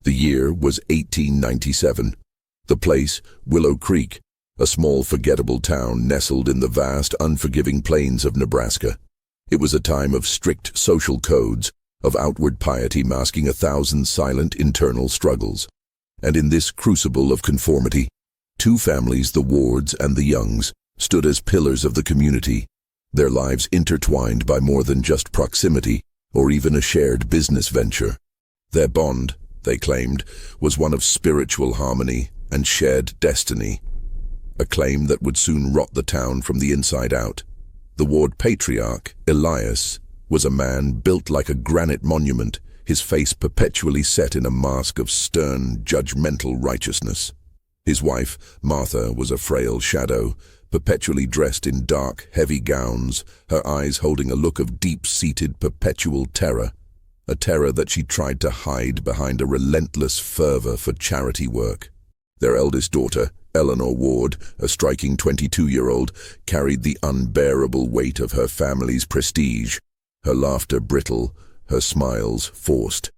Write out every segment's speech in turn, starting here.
The year was 1897. The place, Willow Creek, a small forgettable town nestled in the vast, unforgiving plains of Nebraska. It was a time of strict social codes, of outward piety masking 1,000 silent internal struggles. And in this crucible of conformity, two families, the Wards and the Youngs, stood as pillars of the community, their lives intertwined by more than just proximity or even a shared business venture. Their bond, they claimed, was one of spiritual harmony and shared destiny, a claim that would soon rot the town from the inside out. The Ward patriarch, Elias, was a man built like a granite monument, his face perpetually set in a mask of stern, judgmental righteousness. His wife, Martha, was a frail shadow, perpetually dressed in dark, heavy gowns, her eyes holding a look of deep-seated, perpetual terror, a terror that she tried to hide behind a relentless fervor for charity work. Their eldest daughter, Eleanor Ward, a striking 22-year-old, carried the unbearable weight of her family's prestige, her laughter brittle, her smiles forced.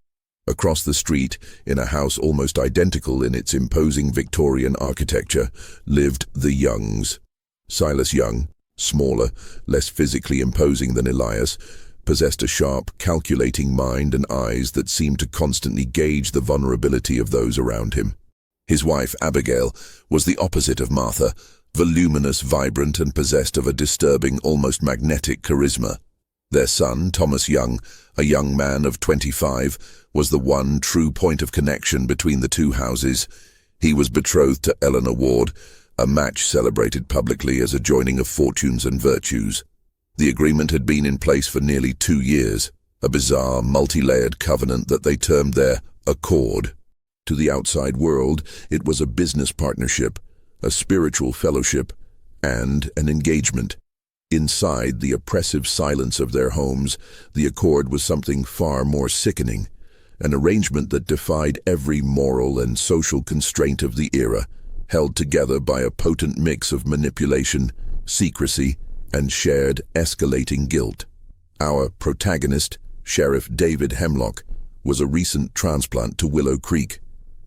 Across the street, in a house almost identical in its imposing Victorian architecture, lived the Youngs. Silas Young, smaller, less physically imposing than Elias, possessed a sharp, calculating mind and eyes that seemed to constantly gauge the vulnerability of those around him. His wife, Abigail, was the opposite of Martha, voluminous, vibrant, and possessed of a disturbing, almost magnetic charisma. Their son, Thomas Young, a young man of 25, was the one true point of connection between the two houses. He was betrothed to Eleanor Ward, a match celebrated publicly as a joining of fortunes and virtues. The agreement had been in place for nearly 2 years, a bizarre, multi-layered covenant that they termed their accord. To the outside world, it was a business partnership, a spiritual fellowship, and an engagement. Inside the oppressive silence of their homes, the accord was something far more sickening, an arrangement that defied every moral and social constraint of the era, held together by a potent mix of manipulation, secrecy, and shared escalating guilt. Our protagonist, Sheriff David Hemlock, was a recent transplant to Willow Creek,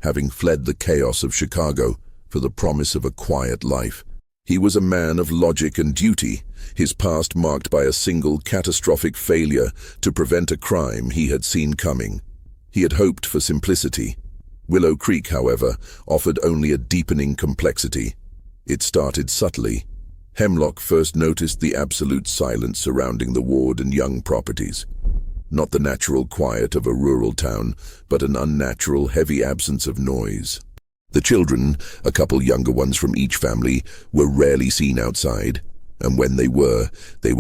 having fled the chaos of Chicago for the promise of a quiet life. He was a man of logic and duty, his past marked by a single catastrophic failure to prevent a crime he had seen coming. He had hoped for simplicity. Willow Creek, however, offered only a deepening complexity. It started subtly. Hemlock first noticed the absolute silence surrounding the Ward and Young properties. Not the natural quiet of a rural town, but an unnatural, heavy absence of noise. The children, a couple younger ones from each family, were rarely seen outside, and when they were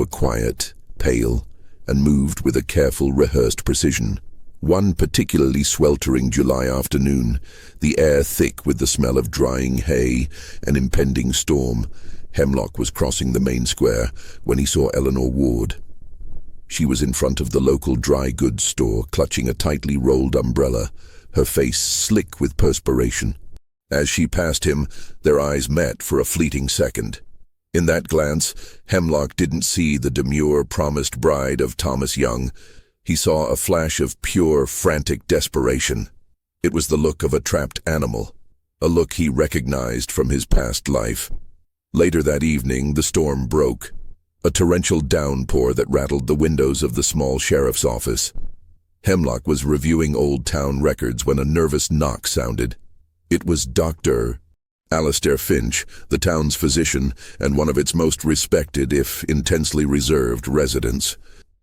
quiet, pale, and moved with a careful, rehearsed precision. One particularly sweltering July afternoon, the air thick with the smell of drying hay and impending storm, Hemlock was crossing the main square when he saw Eleanor Ward. She was in front of the local dry goods store, clutching a tightly rolled umbrella, her face slick with perspiration. As she passed him, their eyes met for a fleeting second. In that glance, Hemlock didn't see the demure, promised bride of Thomas Young. He saw a flash of pure, frantic desperation. It was the look of a trapped animal, a look he recognized from his past life. Later that evening, the storm broke, a torrential downpour that rattled the windows of the small sheriff's office. Hemlock was reviewing old town records when a nervous knock sounded. It was Dr. Alistair Finch, the town's physician and one of its most respected, if intensely reserved, residents.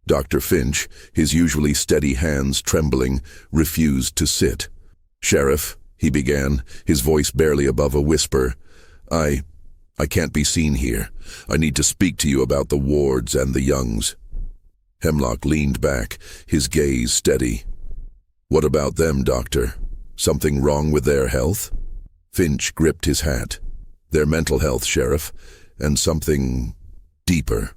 Dr. Finch, his usually steady hands trembling, refused to sit. "Sheriff," he began, his voice barely above a whisper, I can't be seen here. I need to speak to you about the Wards and the Youngs." Hemlock leaned back, his gaze steady. "What about them, doctor? Something wrong with their health?" Finch gripped his hat. "Their mental health, Sheriff, and something deeper.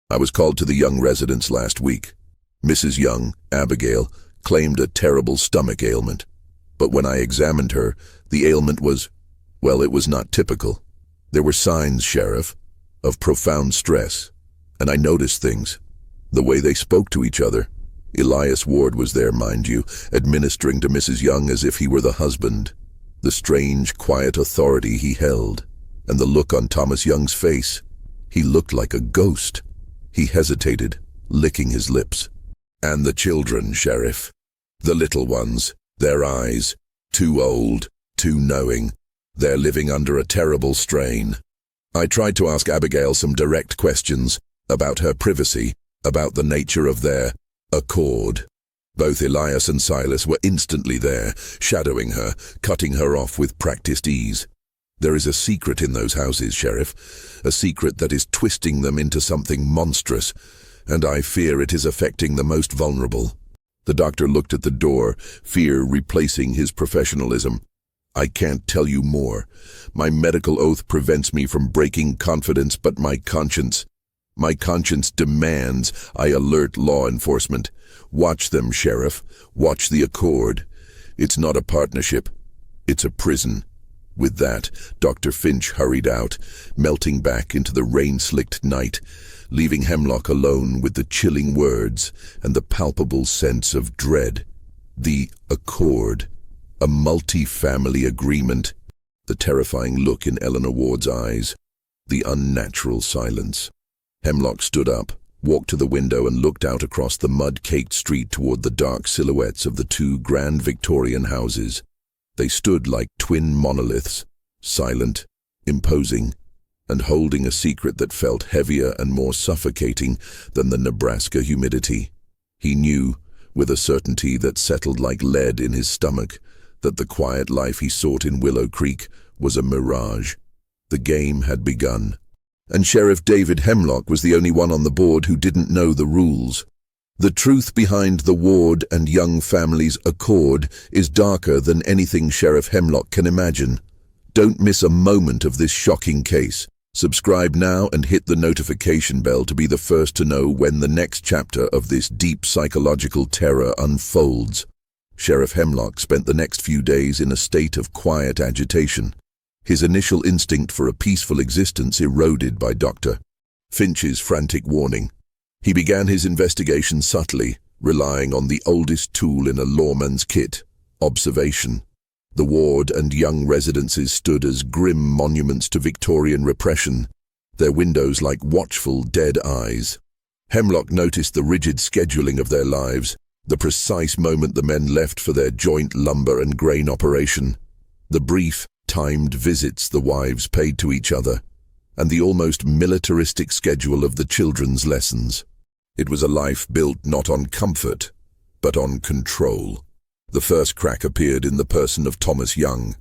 I was called to the Young residence last week. Mrs. Young, Abigail, claimed a terrible stomach ailment. But when I examined her, the ailment was, well, it was not typical. There were signs, Sheriff, of profound stress, and I noticed things. The way they spoke to each other, Elias Ward was there, mind you, administering to Mrs. Young as if he were the husband. The strange, quiet authority he held, and the look on Thomas Young's face. He looked like a ghost. He hesitated, licking his lips. And the children, Sheriff. The little ones, their eyes, too old, too knowing. They're living under a terrible strain. I tried to ask Abigail some direct questions about her privacy, about the nature of their accord. Both Elias and Silas were instantly there, shadowing her, cutting her off with practiced ease. There is a secret in those houses, Sheriff, a secret that is twisting them into something monstrous, and I fear it is affecting the most vulnerable. The doctor looked at the door, fear replacing his professionalism. I can't tell you more. My medical oath prevents me from breaking confidence, but my conscience demands I alert law enforcement. Watch them, Sheriff. Watch the accord. It's not a partnership. It's a prison. With that, Dr. Finch hurried out, melting back into the rain-slicked night, leaving Hemlock alone with the chilling words and the palpable sense of dread. The accord. A multi-family agreement. The terrifying look in Eleanor Ward's eyes. The unnatural silence. Hemlock stood up, walked to the window and looked out across the mud-caked street toward the dark silhouettes of the two grand Victorian houses. They stood like twin monoliths, silent, imposing, and holding a secret that felt heavier and more suffocating than the Nebraska humidity. He knew, with a certainty that settled like lead in his stomach, that the quiet life he sought in Willow Creek was a mirage. The game had begun, and Sheriff David Hemlock was the only one on the board who didn't know the rules. The truth behind the Ward and Young family's accord is darker than anything Sheriff Hemlock can imagine. Don't miss a moment of this shocking case. Subscribe now and hit the notification bell to be the first to know when the next chapter of this deep psychological terror unfolds. Sheriff Hemlock spent the next few days in a state of quiet agitation, his initial instinct for a peaceful existence eroded by Dr. Finch's frantic warning. He began his investigation subtly, relying on the oldest tool in a lawman's kit, observation. The Ward and Young residences stood as grim monuments to Victorian repression, their windows like watchful, dead eyes. Hemlock noticed the rigid scheduling of their lives, the precise moment the men left for their joint lumber and grain operation, the brief, timed visits the wives paid to each other, and the almost militaristic schedule of the children's lessons. It was a life built not on comfort, but on control. The first crack appeared in the person of Thomas Young.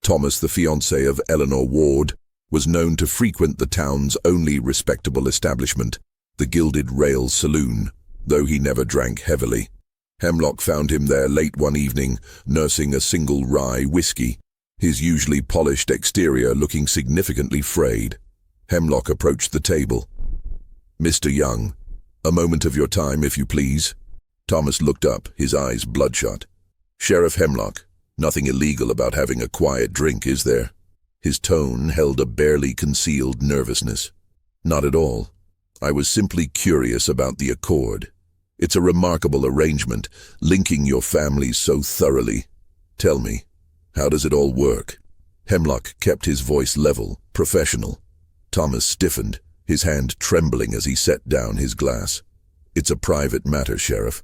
Thomas, the fiancé of Eleanor Ward, was known to frequent the town's only respectable establishment, the Gilded Rail Saloon, though he never drank heavily. Hemlock found him there late one evening, nursing a single rye whiskey, his usually polished exterior looking significantly frayed. Hemlock approached the table. "Mr. Young, a moment of your time, if you please." Thomas looked up, his eyes bloodshot. "Sheriff Hemlock, nothing illegal about having a quiet drink, is there?" His tone held a barely concealed nervousness. "Not at all. I was simply curious about the accord. It's a remarkable arrangement, linking your families so thoroughly. Tell me, how does it all work?" Hemlock kept his voice level, professional. Thomas stiffened, his hand trembling as he set down his glass. "It's a private matter, Sheriff.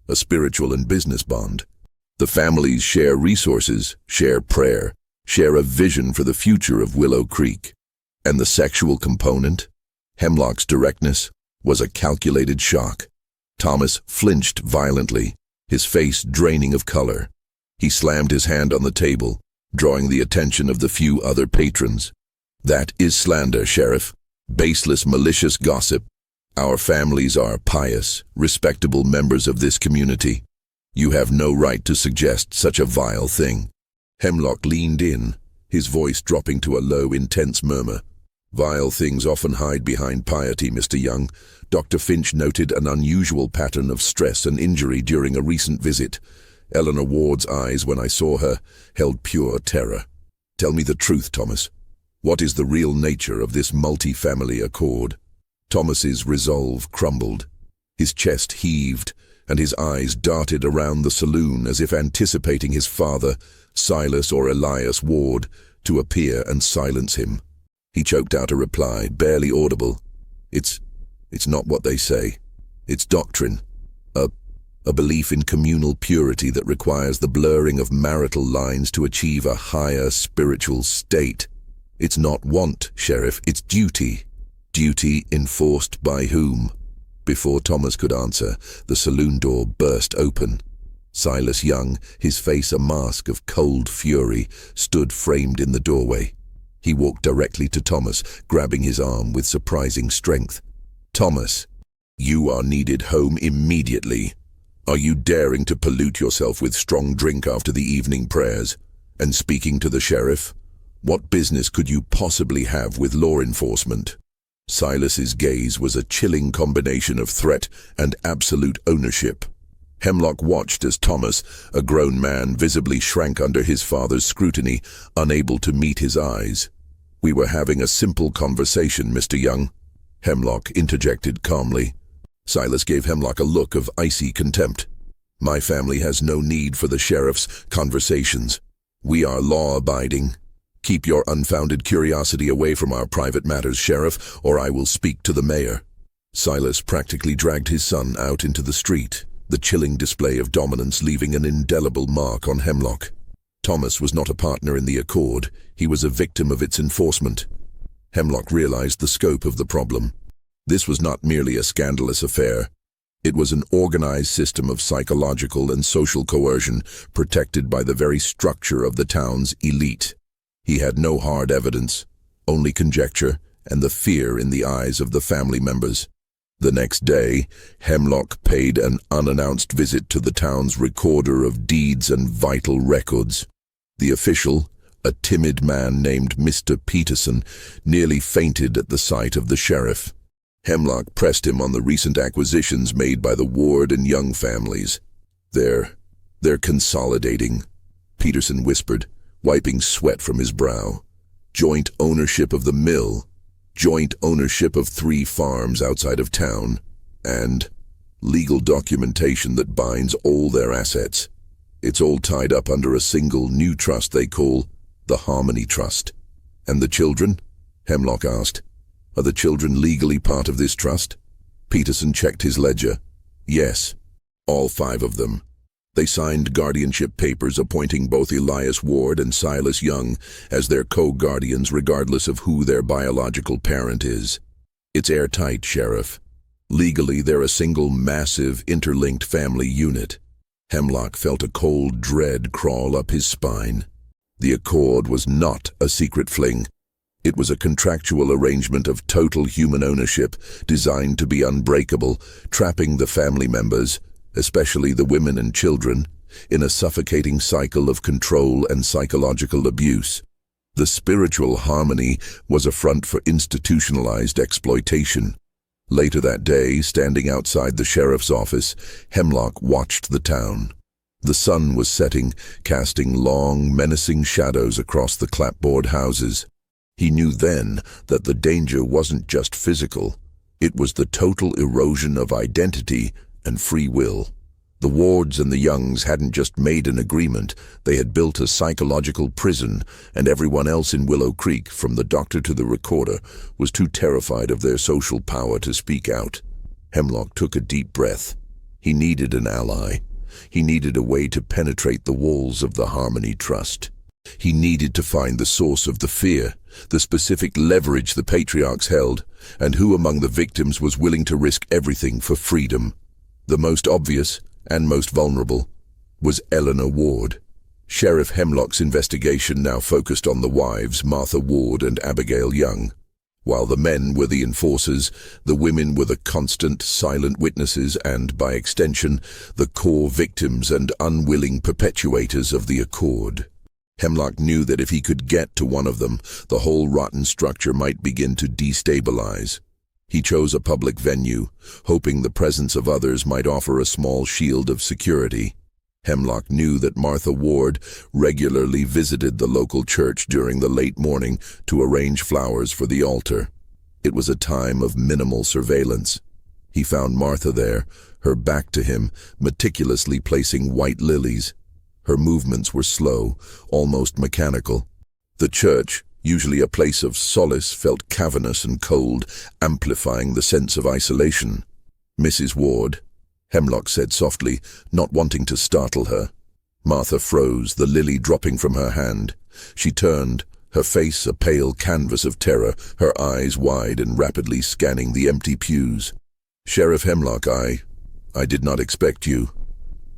A spiritual and business bond. The families share resources, share prayer, share a vision for the future of Willow Creek. And the sexual component?" Hemlock's directness was a calculated shock. Thomas flinched violently, his face draining of color. He slammed his hand on the table, drawing the attention of the few other patrons. "That is slander, Sheriff. Baseless, malicious gossip. Our families are pious, respectable members of this community. You have no right to suggest such a vile thing." Hemlock leaned in, his voice dropping to a low, intense murmur. "Vile things often hide behind piety, Mr. Young. Dr. Finch noted an unusual pattern of stress and injury during a recent visit. Eleanor Ward's eyes, when I saw her, held pure terror. Tell me the truth, Thomas. What is the real nature of this multi-family accord?" Thomas's resolve crumbled. His chest heaved, and his eyes darted around the saloon as if anticipating his father, Silas or Elias Ward, to appear and silence him. He choked out a reply, barely audible. It's not what they say. It's doctrine. A belief in communal purity that requires the blurring of marital lines to achieve a higher spiritual state. It's not want, Sheriff, it's duty. Duty enforced by whom? Before Thomas could answer, the saloon door burst open. Silas Young, his face a mask of cold fury, stood framed in the doorway. He walked directly to Thomas, grabbing his arm with surprising strength. "Thomas, you are needed home immediately. Are you daring to pollute yourself with strong drink after the evening prayers? And speaking to the sheriff? What business could you possibly have with law enforcement?" Silas's gaze was a chilling combination of threat and absolute ownership. Hemlock watched as Thomas, a grown man, visibly shrank under his father's scrutiny, unable to meet his eyes. "We were having a simple conversation, Mr. Young," Hemlock interjected calmly. Silas gave Hemlock a look of icy contempt. "My family has no need for the sheriff's conversations. We are law-abiding. Keep your unfounded curiosity away from our private matters, Sheriff, or I will speak to the mayor." Silas practically dragged his son out into the street, the chilling display of dominance leaving an indelible mark on Hemlock. Thomas was not a partner in the accord, he was a victim of its enforcement. Hemlock realized the scope of the problem. This was not merely a scandalous affair. It was an organized system of psychological and social coercion protected by the very structure of the town's elite. He had no hard evidence, only conjecture and the fear in the eyes of the family members. The next day, Hemlock paid an unannounced visit to the town's recorder of deeds and vital records. The official, a timid man named Mr. Peterson, nearly fainted at the sight of the sheriff. Hemlock pressed him on the recent acquisitions made by the Ward and Young families. They're consolidating," Peterson whispered, wiping sweat from his brow. "Joint ownership of the mill, joint ownership of 3 farms outside of town, and legal documentation that binds all their assets. It's all tied up under a single new trust they call the Harmony Trust." "And the children?" Hemlock asked. "Are the children legally part of this trust?" Peterson checked his ledger. "Yes, all 5 of them. They signed guardianship papers appointing both Elias Ward and Silas Young as their co-guardians regardless of who their biological parent is. It's airtight, Sheriff. Legally, they're a single massive interlinked family unit." Hemlock felt a cold dread crawl up his spine. The accord was not a secret fling. It was a contractual arrangement of total human ownership designed to be unbreakable, trapping the family members, especially the women and children, in a suffocating cycle of control and psychological abuse. The spiritual harmony was a front for institutionalized exploitation. Later that day, standing outside the sheriff's office, Hemlock watched the town. The sun was setting, casting long, menacing shadows across the clapboard houses. He knew then that the danger wasn't just physical. It was the total erosion of identity and free will. The Wards and the Youngs hadn't just made an agreement, they had built a psychological prison, and everyone else in Willow Creek, from the doctor to the recorder, was too terrified of their social power to speak out. Hemlock took a deep breath. He needed an ally. He needed a way to penetrate the walls of the Harmony Trust. He needed to find the source of the fear, the specific leverage the patriarchs held, and who among the victims was willing to risk everything for freedom. The most obvious, and most vulnerable, was Eleanor Ward. Sheriff Hemlock's investigation now focused on the wives, Martha Ward and Abigail Young. While the men were the enforcers, the women were the constant, silent witnesses and, by extension, the core victims and unwilling perpetuators of the accord. Hemlock knew that if he could get to one of them, the whole rotten structure might begin to destabilize. He chose a public venue, hoping the presence of others might offer a small shield of security. Hemlock knew that Martha Ward regularly visited the local church during the late morning to arrange flowers for the altar. It was a time of minimal surveillance. He found Martha there, her back to him, meticulously placing white lilies. Her movements were slow, almost mechanical. The church, usually a place of solace, felt cavernous and cold, amplifying the sense of isolation. "Mrs. Ward," Hemlock said softly, not wanting to startle her. Martha froze, the lily dropping from her hand. She turned, her face a pale canvas of terror, her eyes wide and rapidly scanning the empty pews. "Sheriff Hemlock, I did not expect you.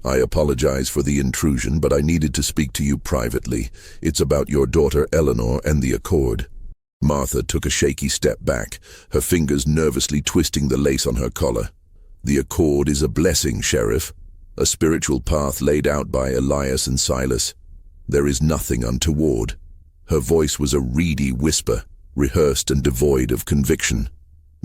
I apologize for the intrusion, but I needed to speak to you privately. It's about your daughter Eleanor and the Accord." Martha took a shaky step back, her fingers nervously twisting the lace on her collar. "The Accord is a blessing, Sheriff, a spiritual path laid out by Elias and Silas. There is nothing untoward." Her voice was a reedy whisper, rehearsed and devoid of conviction.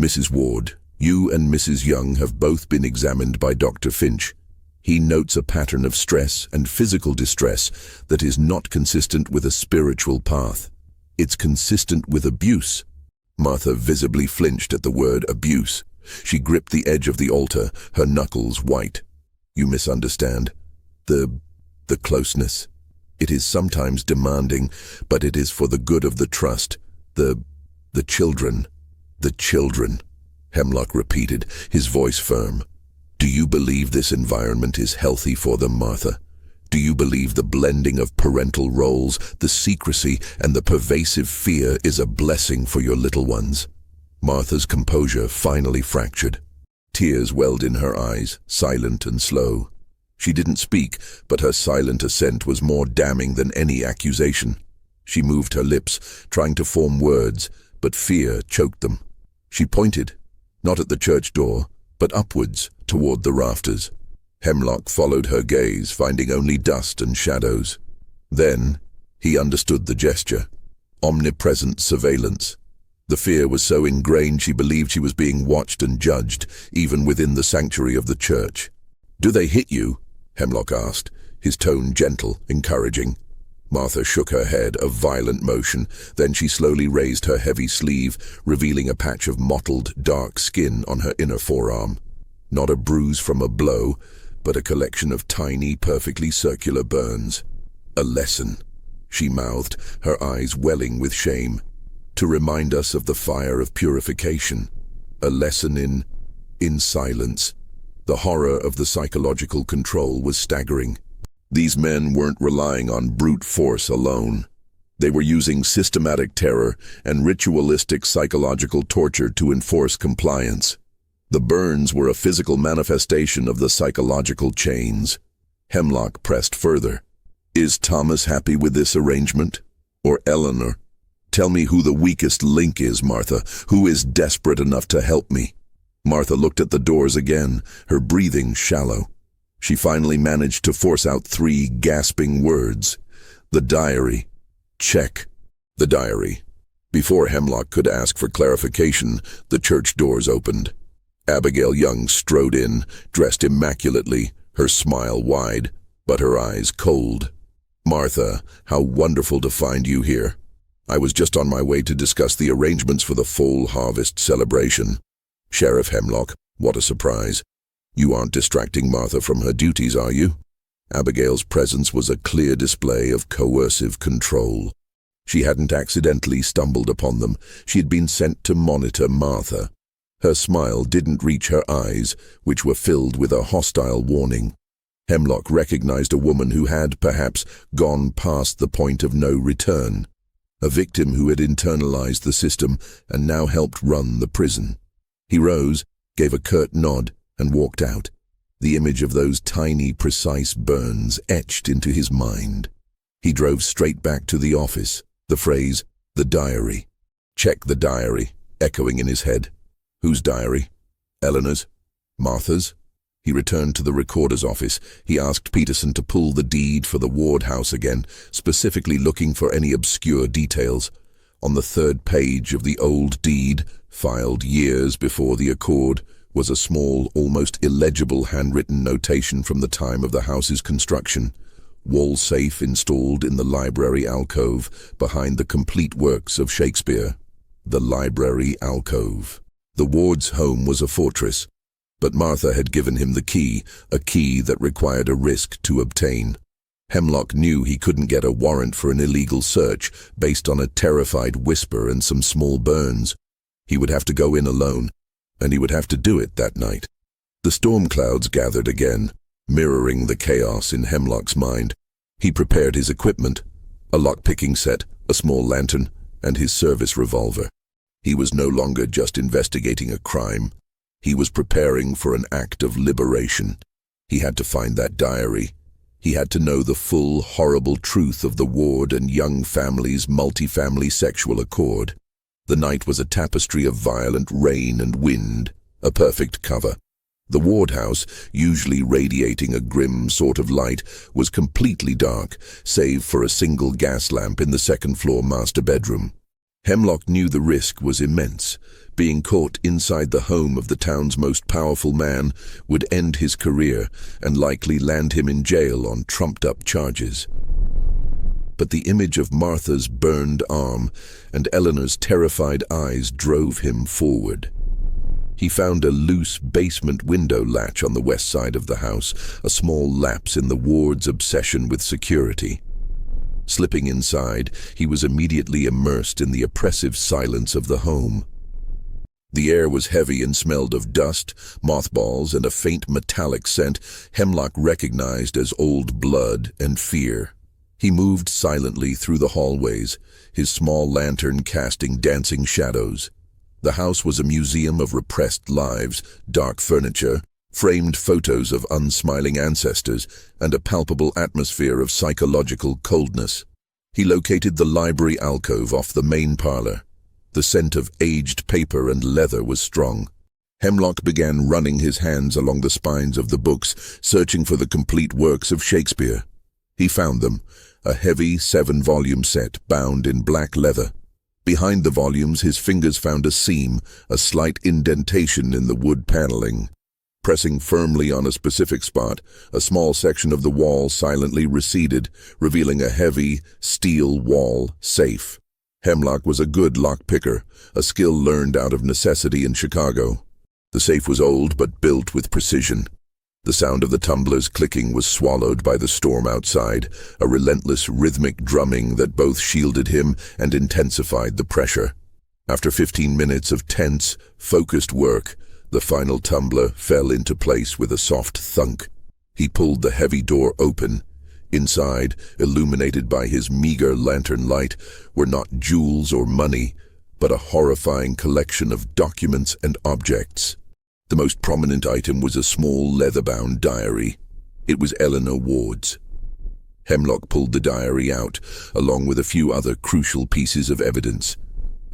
"Mrs. Ward, you and Mrs. Young have both been examined by Dr. Finch. He notes a pattern of stress and physical distress that is not consistent with a spiritual path. It's consistent with abuse." Martha visibly flinched at the word abuse. She gripped the edge of the altar, her knuckles white. "You misunderstand. The closeness. It is sometimes demanding, but it is for the good of the trust. The children. The children," Hemlock repeated, his voice firm. "Do you believe this environment is healthy for them, Martha? Do you believe the blending of parental roles, the secrecy, and the pervasive fear is a blessing for your little ones?" Martha's composure finally fractured. Tears welled in her eyes, silent and slow. She didn't speak, but her silent assent was more damning than any accusation. She moved her lips, trying to form words, but fear choked them. She pointed, not at the church door, but upwards, toward the rafters. Hemlock followed her gaze, finding only dust and shadows. Then, he understood the gesture. Omnipresent surveillance. The fear was so ingrained she believed she was being watched and judged, even within the sanctuary of the church. "Do they hit you?" Hemlock asked, his tone gentle, encouraging. Martha shook her head, a violent motion, then she slowly raised her heavy sleeve, revealing a patch of mottled, dark skin on her inner forearm. Not a bruise from a blow, but a collection of tiny, perfectly circular burns. "A lesson," she mouthed, her eyes welling with shame. "To remind us of the fire of purification. A lesson in silence." The horror of the psychological control was staggering. These men weren't relying on brute force alone. They were using systematic terror and ritualistic psychological torture to enforce compliance. The burns were a physical manifestation of the psychological chains. Hemlock pressed further. "Is Thomas happy with this arrangement? Or Eleanor? Tell me who the weakest link is, Martha. Who is desperate enough to help me?" Martha looked at the doors again, her breathing shallow. She finally managed to force out 3 gasping words. "The diary. Check." The diary. Before Hemlock could ask for clarification, the church doors opened. Abigail Young strode in, dressed immaculately, her smile wide, but her eyes cold. "Martha, how wonderful to find you here. I was just on my way to discuss the arrangements for the fall harvest celebration." "Sheriff Hemlock, what a surprise. You aren't distracting Martha from her duties, are you?" Abigail's presence was a clear display of coercive control. She hadn't accidentally stumbled upon them. She had been sent to monitor Martha. Her smile didn't reach her eyes, which were filled with a hostile warning. Hemlock recognized a woman who had, perhaps, gone past the point of no return. A victim who had internalized the system and now helped run the prison. He rose, gave a curt nod, and walked out, the image of those tiny, precise burns etched into his mind. He drove straight back to the office, the phrase, "the diary." "Check the diary," echoing in his head. Whose diary? Eleanor's? Martha's? He returned to the recorder's office. He asked Peterson to pull the deed for the Ward house again, specifically looking for any obscure details. On the 3rd page of the old deed, filed years before the Accord, was a small, almost illegible handwritten notation from the time of the house's construction. Wall safe installed in the library alcove behind the complete works of Shakespeare. The library alcove. The Ward's home was a fortress, But Martha had given him the key, a key that required a risk to obtain. Hemlock knew he couldn't get a warrant for an illegal search based on a terrified whisper and some small burns. He would have to go in alone, and he would have to do it that night. The storm clouds gathered again, mirroring the chaos in Hemlock's mind. He prepared his equipment, a lock-picking set, a small lantern, and his service revolver. He was no longer just investigating a crime. He was preparing for an act of liberation. He had to find that diary. He had to know the full, horrible truth of the Ward and Young family's multi-family sexual accord. The night was a tapestry of violent rain and wind, a perfect cover. The Ward house, usually radiating a grim sort of light, was completely dark, save for a single gas lamp in the second-floor master bedroom. Hemlock knew the risk was immense. Being caught inside the home of the town's most powerful man would end his career and likely land him in jail on trumped-up charges. But the image of Martha's burned arm and Eleanor's terrified eyes drove him forward. He found a loose basement window latch on the west side of the house, a small lapse in the Ward's obsession with security. Slipping inside, he was immediately immersed in the oppressive silence of the home. The air was heavy and smelled of dust, mothballs, and a faint metallic scent Hemlock recognized as old blood and fear. He moved silently through the hallways, his small lantern casting dancing shadows. The house was a museum of repressed lives, dark furniture, framed photos of unsmiling ancestors, and a palpable atmosphere of psychological coldness. He located the library alcove off the main parlor. The scent of aged paper and leather was strong. Hemlock began running his hands along the spines of the books, searching for the complete works of Shakespeare. He found them, a heavy 7-volume set bound in black leather. Behind the volumes, his fingers found a seam, a slight indentation in the wood paneling. Pressing firmly on a specific spot, a small section of the wall silently receded, revealing a heavy, steel wall safe. Hemlock was a good lock-picker, a skill learned out of necessity in Chicago. The safe was old but built with precision. The sound of the tumblers clicking was swallowed by the storm outside, a relentless rhythmic drumming that both shielded him and intensified the pressure. After 15 minutes of tense, focused work, the final tumbler fell into place with a soft thunk. He pulled the heavy door open. Inside, illuminated by his meager lantern light, were not jewels or money, but a horrifying collection of documents and objects. The most prominent item was a small leather-bound diary. It was Eleanor Ward's. Hemlock pulled the diary out, along with a few other crucial pieces of evidence.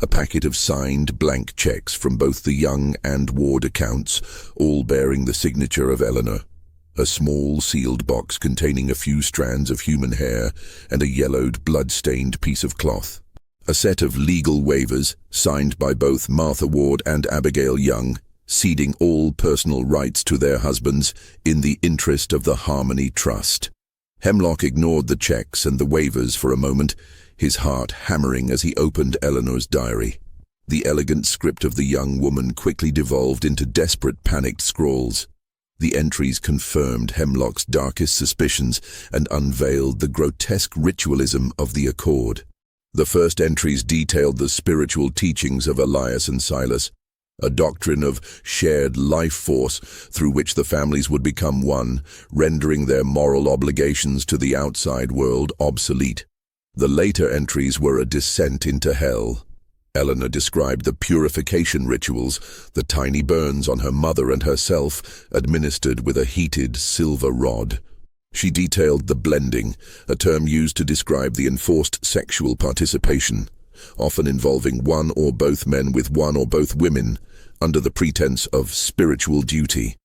A packet of signed blank checks from both the Young and Ward accounts, all bearing the signature of Eleanor. A small sealed box containing a few strands of human hair and a yellowed, blood-stained piece of cloth. A set of legal waivers, signed by both Martha Ward and Abigail Young, ceding all personal rights to their husbands in the interest of the Harmony Trust. Hemlock ignored the checks and the waivers for a moment, his heart hammering as he opened Eleanor's diary. The elegant script of the young woman quickly devolved into desperate, panicked scrawls. The entries confirmed Hemlock's darkest suspicions and unveiled the grotesque ritualism of the accord. The first entries detailed the spiritual teachings of Elias and Silas, a doctrine of shared life force through which the families would become one, rendering their moral obligations to the outside world obsolete. The later entries were a descent into hell. Eleanor described the purification rituals, the tiny burns on her mother and herself, administered with a heated silver rod. She detailed the blending, a term used to describe the enforced sexual participation, often involving one or both men with one or both women, under the pretense of spiritual duty.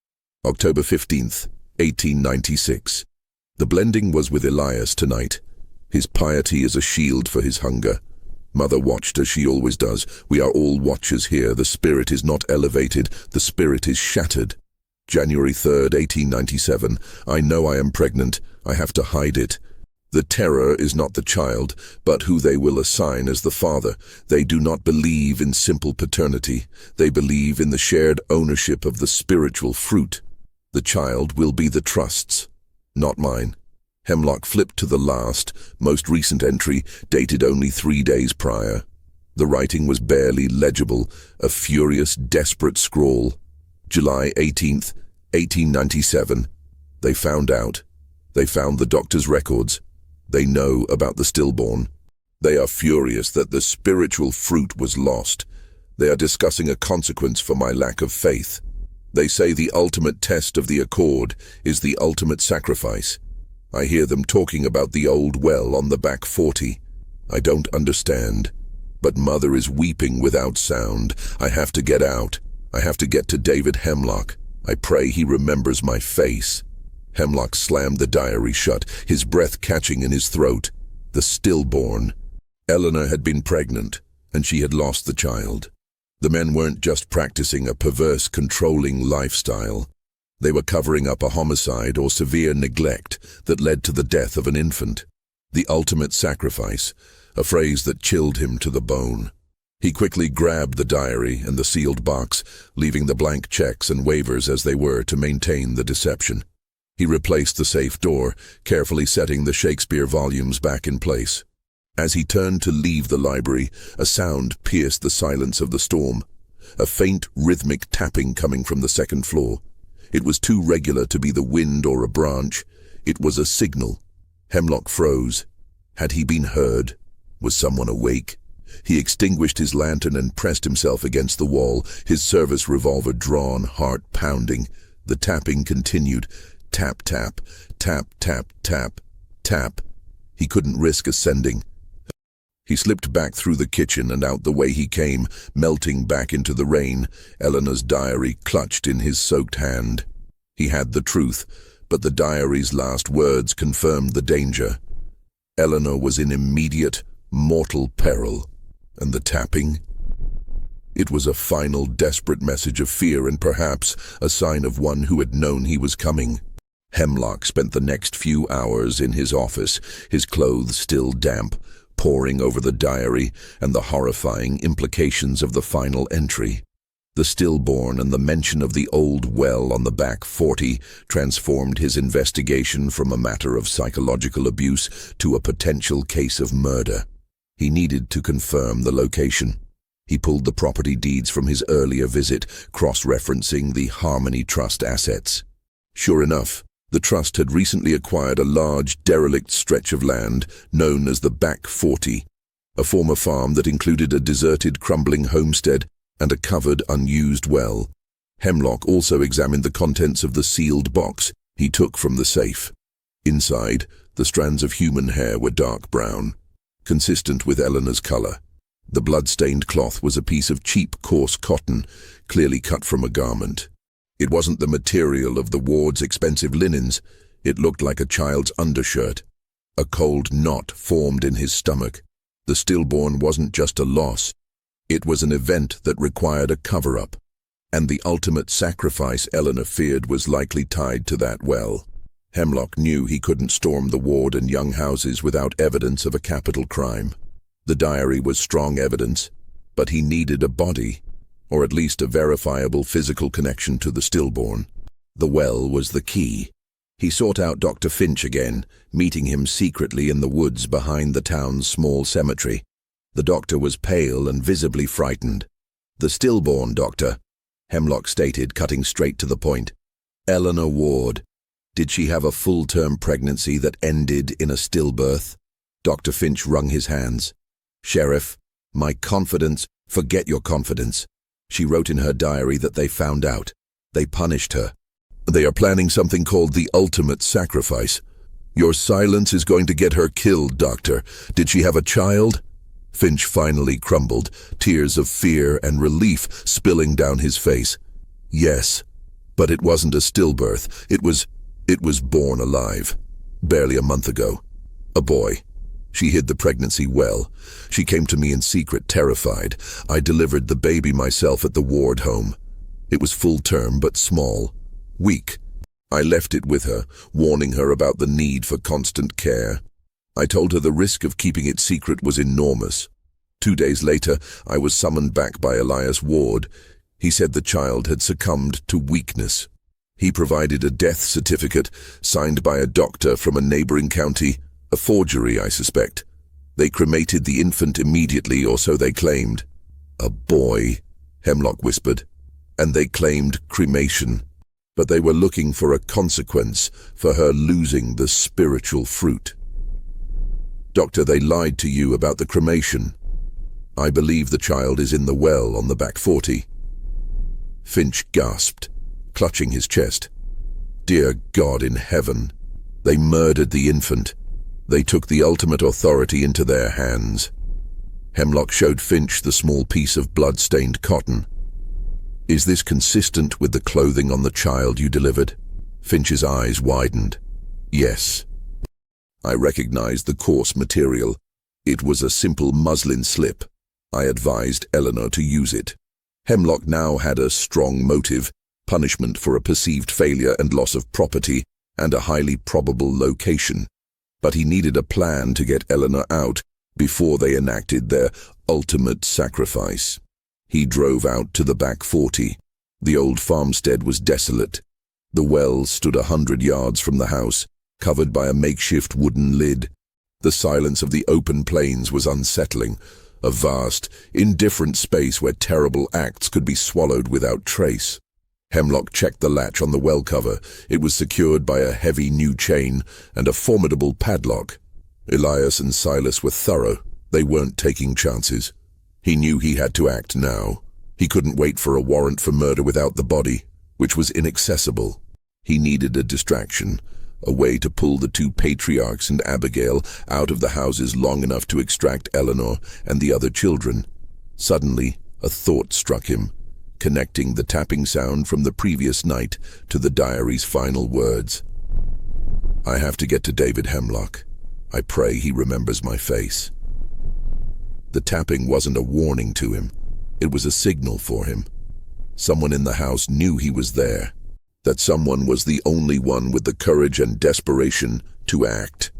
October 15th, 1896. The blending was with Elias tonight. His piety is a shield for his hunger. Mother watched as she always does. We are all watchers here. The spirit is not elevated. The spirit is shattered. January 3rd, 1897. I know I am pregnant. I have to hide it. The terror is not the child, but who they will assign as the father. They do not believe in simple paternity. They believe in the shared ownership of the spiritual fruit. The child will be the trust's, not mine. Hemlock flipped to the last, most recent entry, dated only 3 days prior. The writing was barely legible, a furious, desperate scrawl. July 18th, 1897. They found out. They found the doctor's records. They know about the stillborn. They are furious that the spiritual fruit was lost. They are discussing a consequence for my lack of faith. They say the ultimate test of the accord is the ultimate sacrifice. I hear them talking about the old well on the back 40. I don't understand. But Mother is weeping without sound. I have to get out. I have to get to David Hemlock. I pray he remembers my face. Hemlock slammed the diary shut, his breath catching in his throat. The stillborn. Eleanor had been pregnant, and she had lost the child. The men weren't just practicing a perverse, controlling lifestyle. They were covering up a homicide or severe neglect that led to the death of an infant. The ultimate sacrifice, a phrase that chilled him to the bone. He quickly grabbed the diary and the sealed box, leaving the blank checks and waivers as they were to maintain the deception. He replaced the safe door, carefully setting the Shakespeare volumes back in place. As he turned to leave the library, a sound pierced the silence of the storm. A faint, rhythmic tapping coming from the second floor. It was too regular to be the wind or a branch. It was a signal. Hemlock froze. Had he been heard? Was someone awake? He extinguished his lantern and pressed himself against the wall, his service revolver drawn, heart pounding. The tapping continued. Tap, tap, tap, tap, tap, tap. He couldn't risk ascending. He slipped back through the kitchen and out the way he came, melting back into the rain, Eleanor's diary clutched in his soaked hand. He had the truth, but the diary's last words confirmed the danger. Eleanor was in immediate, mortal peril. And the tapping? It was a final, desperate message of fear and perhaps a sign of one who had known he was coming. Hemlock spent the next few hours in his office, his clothes still damp, poring over the diary and the horrifying implications of the final entry. The stillborn and the mention of the old well on the back 40 transformed his investigation from a matter of psychological abuse to a potential case of murder. He needed to confirm the location. He pulled the property deeds from his earlier visit, cross-referencing the Harmony Trust assets. Sure enough, the trust had recently acquired a large, derelict stretch of land known as the Back 40, a former farm that included a deserted, crumbling homestead and a covered, unused well. Hemlock also examined the contents of the sealed box he took from the safe. Inside, the strands of human hair were dark brown, consistent with Eleanor's color. The blood-stained cloth was a piece of cheap, coarse cotton, clearly cut from a garment. It wasn't the material of the ward's expensive linens. It looked like a child's undershirt. A cold knot formed in his stomach. The stillborn wasn't just a loss. It was an event that required a cover-up. And the ultimate sacrifice Eleanor feared was likely tied to that well. Hemlock knew he couldn't storm the ward and young houses without evidence of a capital crime. The diary was strong evidence, but he needed a body, or at least a verifiable physical connection to the stillborn. The well was the key. He sought out Dr. Finch again, meeting him secretly in the woods behind the town's small cemetery. The doctor was pale and visibly frightened. "The stillborn, doctor," Hemlock stated, cutting straight to the point. "Eleanor Ward. Did she have a full-term pregnancy that ended in a stillbirth?" Dr. Finch wrung his hands. "Sheriff, my confidence—" "Forget your confidence. She wrote in her diary that they found out. They punished her. They are planning something called the ultimate sacrifice. Your silence is going to get her killed, doctor. Did she have a child?" Finch finally crumbled, tears of fear and relief spilling down his face. "Yes, but it wasn't a stillbirth. It was born alive. Barely a month ago. A boy. She hid the pregnancy well. She came to me in secret, terrified. I delivered the baby myself at the ward home. It was full term, but small. Weak. I left it with her, warning her about the need for constant care. I told her the risk of keeping it secret was enormous. 2 days later, I was summoned back by Elias Ward. He said the child had succumbed to weakness. He provided a death certificate signed by a doctor from a neighboring county, a forgery, I suspect. They cremated the infant immediately, or so they claimed. A boy, Hemlock whispered, and they claimed cremation. But they were looking for a consequence for her losing the spiritual fruit. Doctor, they lied to you about the cremation. I believe the child is in the well on the back 40. Finch gasped, clutching his chest. Dear God in heaven, they murdered the infant. They took the ultimate authority into their hands. Hemlock showed Finch the small piece of blood-stained cotton. Is this consistent with the clothing on the child you delivered? Finch's eyes widened. Yes. I recognized the coarse material. It was a simple muslin slip. I advised Eleanor to use it. Hemlock now had a strong motive, punishment for a perceived failure and loss of property, and a highly probable location. But he needed a plan to get Eleanor out before they enacted their ultimate sacrifice. He drove out to the back 40. The old farmstead was desolate. The well stood 100 yards from the house, covered by a makeshift wooden lid. The silence of the open plains was unsettling, a vast, indifferent space where terrible acts could be swallowed without trace. Hemlock checked the latch on the well cover. It was secured by a heavy new chain and a formidable padlock. Elias and Silas were thorough. They weren't taking chances. He knew he had to act now. He couldn't wait for a warrant for murder without the body, which was inaccessible. He needed a distraction, a way to pull the two patriarchs and Abigail out of the houses long enough to extract Eleanor and the other children. Suddenly, a thought struck him, connecting the tapping sound from the previous night to the diary's final words. I have to get to David Hemlock. I pray he remembers my face. The tapping wasn't a warning to him. It was a signal for him. Someone in the house knew he was there. That someone was the only one with the courage and desperation to act.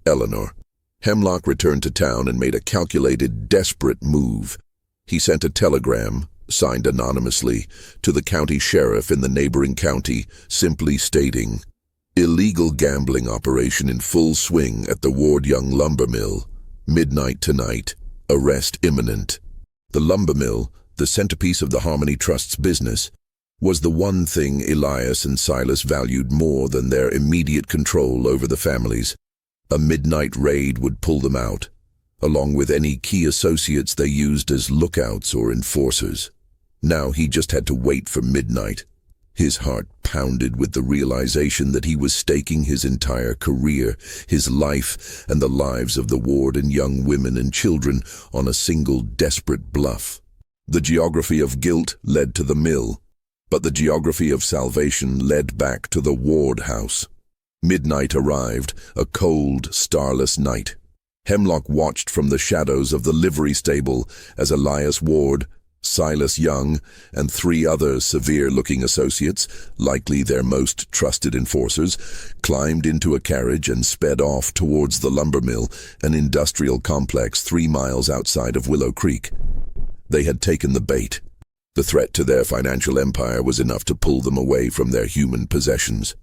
Eleanor. Hemlock returned to town and made a calculated, desperate move. He sent a telegram, signed anonymously, to the county sheriff in the neighboring county, simply stating, illegal gambling operation in full swing at the Ward Young lumber mill. Midnight tonight. Arrest imminent. The lumber mill, the centerpiece of the Harmony Trust's business, was the one thing Elias and Silas valued more than their immediate control over the families. A midnight raid would pull them out, along with any key associates they used as lookouts or enforcers. Now he just had to wait for midnight. His heart pounded with the realization that he was staking his entire career, his life, and the lives of the Ward and young women and children on a single desperate bluff. The geography of guilt led to the mill, but the geography of salvation led back to the Ward house. Midnight arrived, a cold, starless night. Hemlock watched from the shadows of the livery stable as Elias Ward, Silas Young, and 3 other severe-looking associates, likely their most trusted enforcers, climbed into a carriage and sped off towards the lumber mill, an industrial complex 3 miles outside of Willow Creek. They had taken the bait. The threat to their financial empire was enough to pull them away from their human possessions.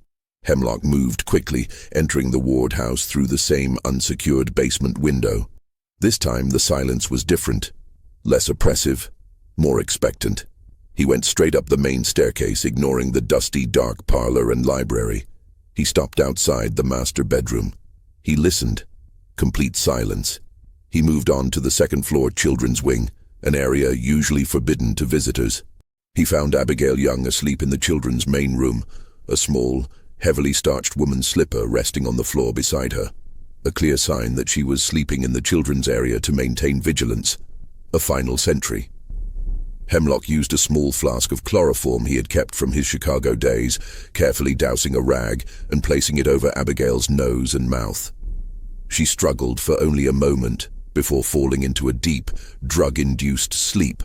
Hemlock moved quickly, entering the Ward house through the same unsecured basement window. This time the silence was different, less oppressive, more expectant. He went straight up the main staircase, ignoring the dusty, dark parlor and library. He stopped outside the master bedroom. He listened. Complete silence. He moved on to the second-floor children's wing, an area usually forbidden to visitors. He found Abigail Young asleep in the children's main room, a small, heavily starched woman's slipper resting on the floor beside her. A clear sign that she was sleeping in the children's area to maintain vigilance. A final sentry. Hemlock used a small flask of chloroform he had kept from his Chicago days, carefully dousing a rag and placing it over Abigail's nose and mouth. She struggled for only a moment before falling into a deep, drug-induced sleep.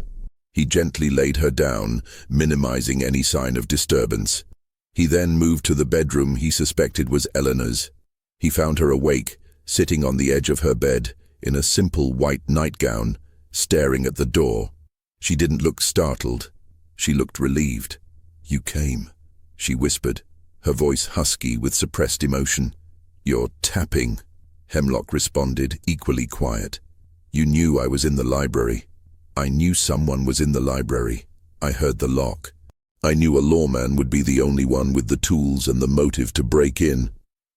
He gently laid her down, minimizing any sign of disturbance. He then moved to the bedroom he suspected was Eleanor's. He found her awake, sitting on the edge of her bed, in a simple white nightgown, staring at the door. She didn't look startled. She looked relieved. "You came," she whispered, her voice husky with suppressed emotion. "You're tapping," Hemlock responded, equally quiet. "You knew I was in the library." "I knew someone was in the library. I heard the lock. I knew a lawman would be the only one with the tools and the motive to break in.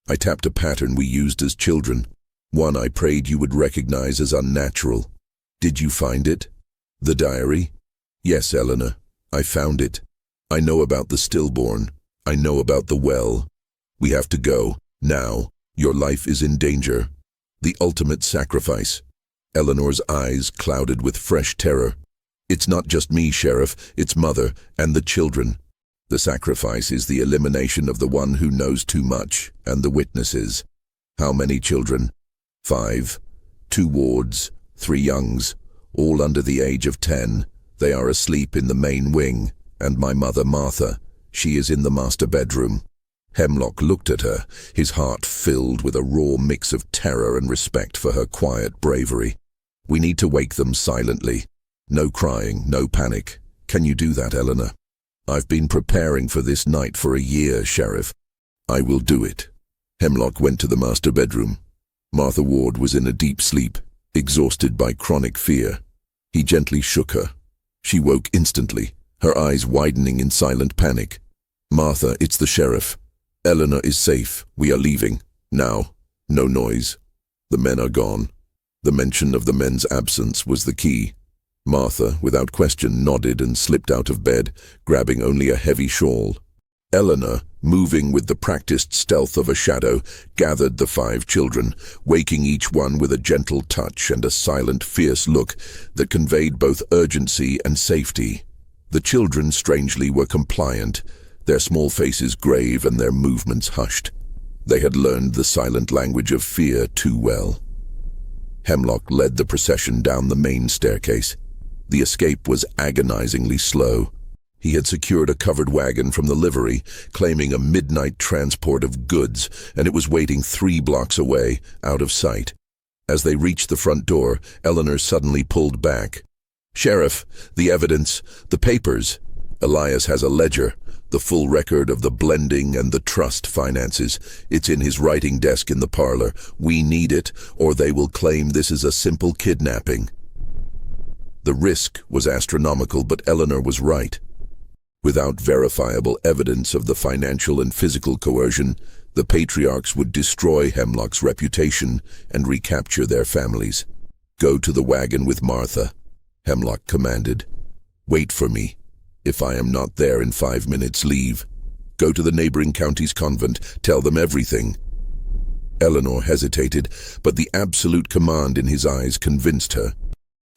I tapped a pattern we used as children, one I prayed you would recognize as unnatural. Did you find it? The diary?" "Yes, Eleanor, I found it. I know about the stillborn. I know about the well. We have to go, now. Your life is in danger. The ultimate sacrifice." Eleanor's eyes clouded with fresh terror. "It's not just me, Sheriff, it's Mother and the children. The sacrifice is the elimination of the one who knows too much, and the witnesses." "How many children?" "5. 2 wards, 3 youngs, all under the age of 10. They are asleep in the main wing, and my mother Martha, she is in the master bedroom." Hemlock looked at her, his heart filled with a raw mix of terror and respect for her quiet bravery. "We need to wake them silently. No crying, no panic. Can you do that, Eleanor?" "I've been preparing for this night for a year, Sheriff." "I will do it." Hemlock went to the master bedroom. Martha Ward was in a deep sleep, exhausted by chronic fear. He gently shook her. She woke instantly, her eyes widening in silent panic. "Martha, it's the Sheriff. Eleanor is safe. We are leaving. Now. No noise. The men are gone." The mention of the men's absence was the key. Martha, without question, nodded and slipped out of bed, grabbing only a heavy shawl. Eleanor, moving with the practiced stealth of a shadow, gathered the 5 children, waking each one with a gentle touch and a silent, fierce look that conveyed both urgency and safety. The children, strangely, were compliant, their small faces grave and their movements hushed. They had learned the silent language of fear too well. Hemlock led the procession down the main staircase. The escape was agonizingly slow. He had secured a covered wagon from the livery, claiming a midnight transport of goods, and it was waiting 3 blocks away, out of sight. As they reached the front door, Eleanor suddenly pulled back. "Sheriff, the evidence, the papers. Elias has a ledger, the full record of the blending and the trust finances. It's in his writing desk in the parlor. We need it, or they will claim this is a simple kidnapping." The risk was astronomical, but Eleanor was right. Without verifiable evidence of the financial and physical coercion, the patriarchs would destroy Hemlock's reputation and recapture their families. "Go to the wagon with Martha," Hemlock commanded. "Wait for me. If I am not there in 5 minutes, leave. Go to the neighboring county's convent. Tell them everything." Eleanor hesitated, but the absolute command in his eyes convinced her.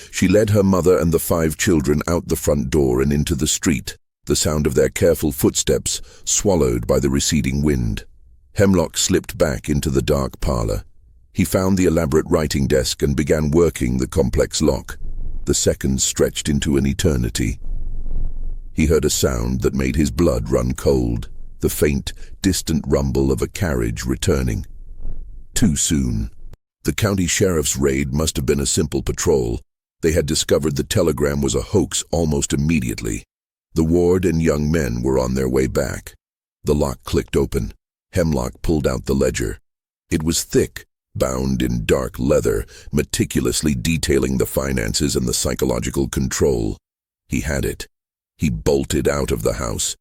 She led her mother and the 5 children out the front door and into the street, the sound of their careful footsteps swallowed by the receding wind. Hemlock slipped back into the dark parlor. He found the elaborate writing desk and began working the complex lock. The seconds stretched into an eternity. He heard a sound that made his blood run cold, the faint, distant rumble of a carriage returning. Too soon. The county sheriff's raid must have been a simple patrol. They had discovered the telegram was a hoax almost immediately. The ward and young men were on their way back. The lock clicked open. Hemlock pulled out the ledger. It was thick, bound in dark leather, meticulously detailing the finances and the psychological control. He had it. He bolted out of the house.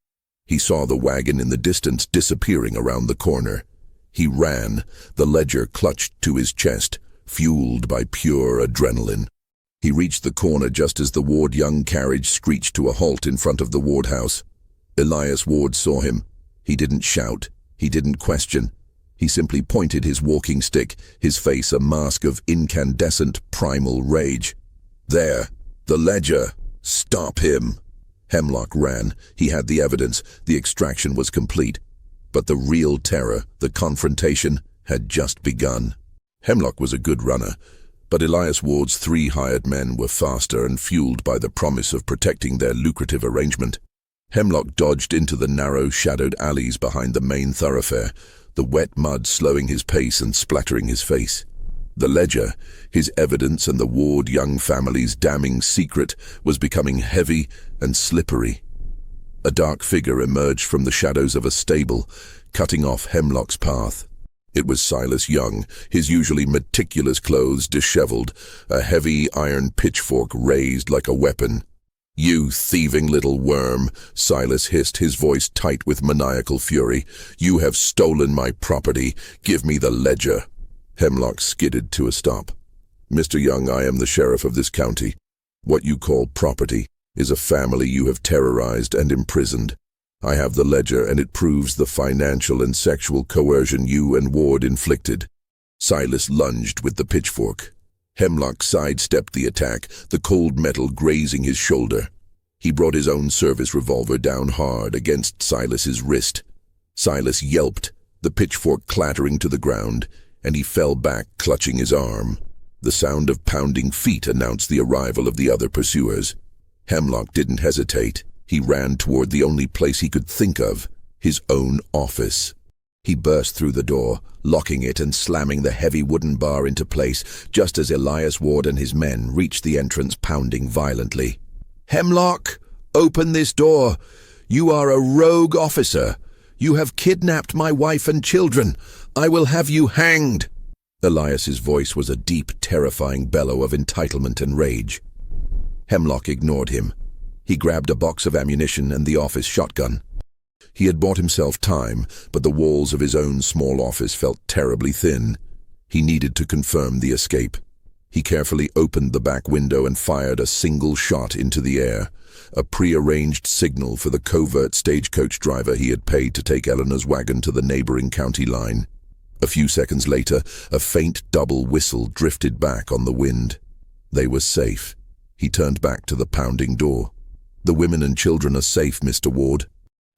He saw the wagon in the distance disappearing around the corner. He ran, the ledger clutched to his chest, fueled by pure adrenaline. He reached the corner just as the Ward Young carriage screeched to a halt in front of the Ward house. Elias Ward saw him. He didn't shout. He didn't question. He simply pointed his walking stick, his face a mask of incandescent primal rage. "There, the ledger. Stop him." Hemlock ran. He had the evidence. The extraction was complete. But the real terror, the confrontation, had just begun. Hemlock was a good runner, but Elias Ward's 3 hired men were faster and fueled by the promise of protecting their lucrative arrangement. Hemlock dodged into the narrow, shadowed alleys behind the main thoroughfare. the wet mud slowing his pace and splattering his face. The ledger, his evidence and the Ward Young family's damning secret, was becoming heavy and slippery. A dark figure emerged from the shadows of a stable, cutting off Hemlock's path. It was Silas Young, his usually meticulous clothes disheveled, a heavy iron pitchfork raised like a weapon. "You thieving little worm," Silas hissed, his voice tight with maniacal fury. "You have stolen my property. Give me the ledger." Hemlock skidded to a stop. "Mr. Young, I am the sheriff of this county. What you call property is a family you have terrorized and imprisoned. I have the ledger, and it proves the financial and sexual coercion you and Ward inflicted." Silas lunged with the pitchfork. Hemlock sidestepped the attack, the cold metal grazing his shoulder. He brought his own service revolver down hard against Silas's wrist. Silas yelped, the pitchfork clattering to the ground, and he fell back, clutching his arm. The sound of pounding feet announced the arrival of the other pursuers. Hemlock didn't hesitate. He ran toward the only place he could think of, his own office. He burst through the door, locking it and slamming the heavy wooden bar into place just as Elias Ward and his men reached the entrance, pounding violently. "Hemlock, open this door! You are a rogue officer! You have kidnapped my wife and children! I will have you hanged!" Elias's voice was a deep, terrifying bellow of entitlement and rage. Hemlock ignored him. He grabbed a box of ammunition and the office shotgun. He had bought himself time, but the walls of his own small office felt terribly thin. He needed to confirm the escape. He carefully opened the back window and fired a single shot into the air, a prearranged signal for the covert stagecoach driver he had paid to take Eleanor's wagon to the neighboring county line. A few seconds later, a faint double whistle drifted back on the wind. They were safe. He turned back to the pounding door. "The women and children are safe, Mr. Ward.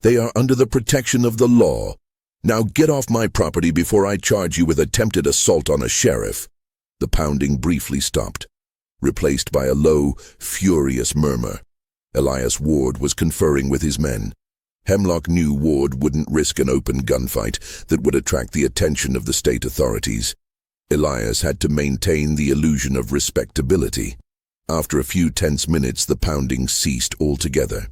They are under the protection of the law. Now get off my property before I charge you with attempted assault on a sheriff." The pounding briefly stopped, replaced by a low, furious murmur. Elias Ward was conferring with his men. Hemlock knew Ward wouldn't risk an open gunfight that would attract the attention of the state authorities. Elias had to maintain the illusion of respectability. After a few tense minutes, the pounding ceased altogether.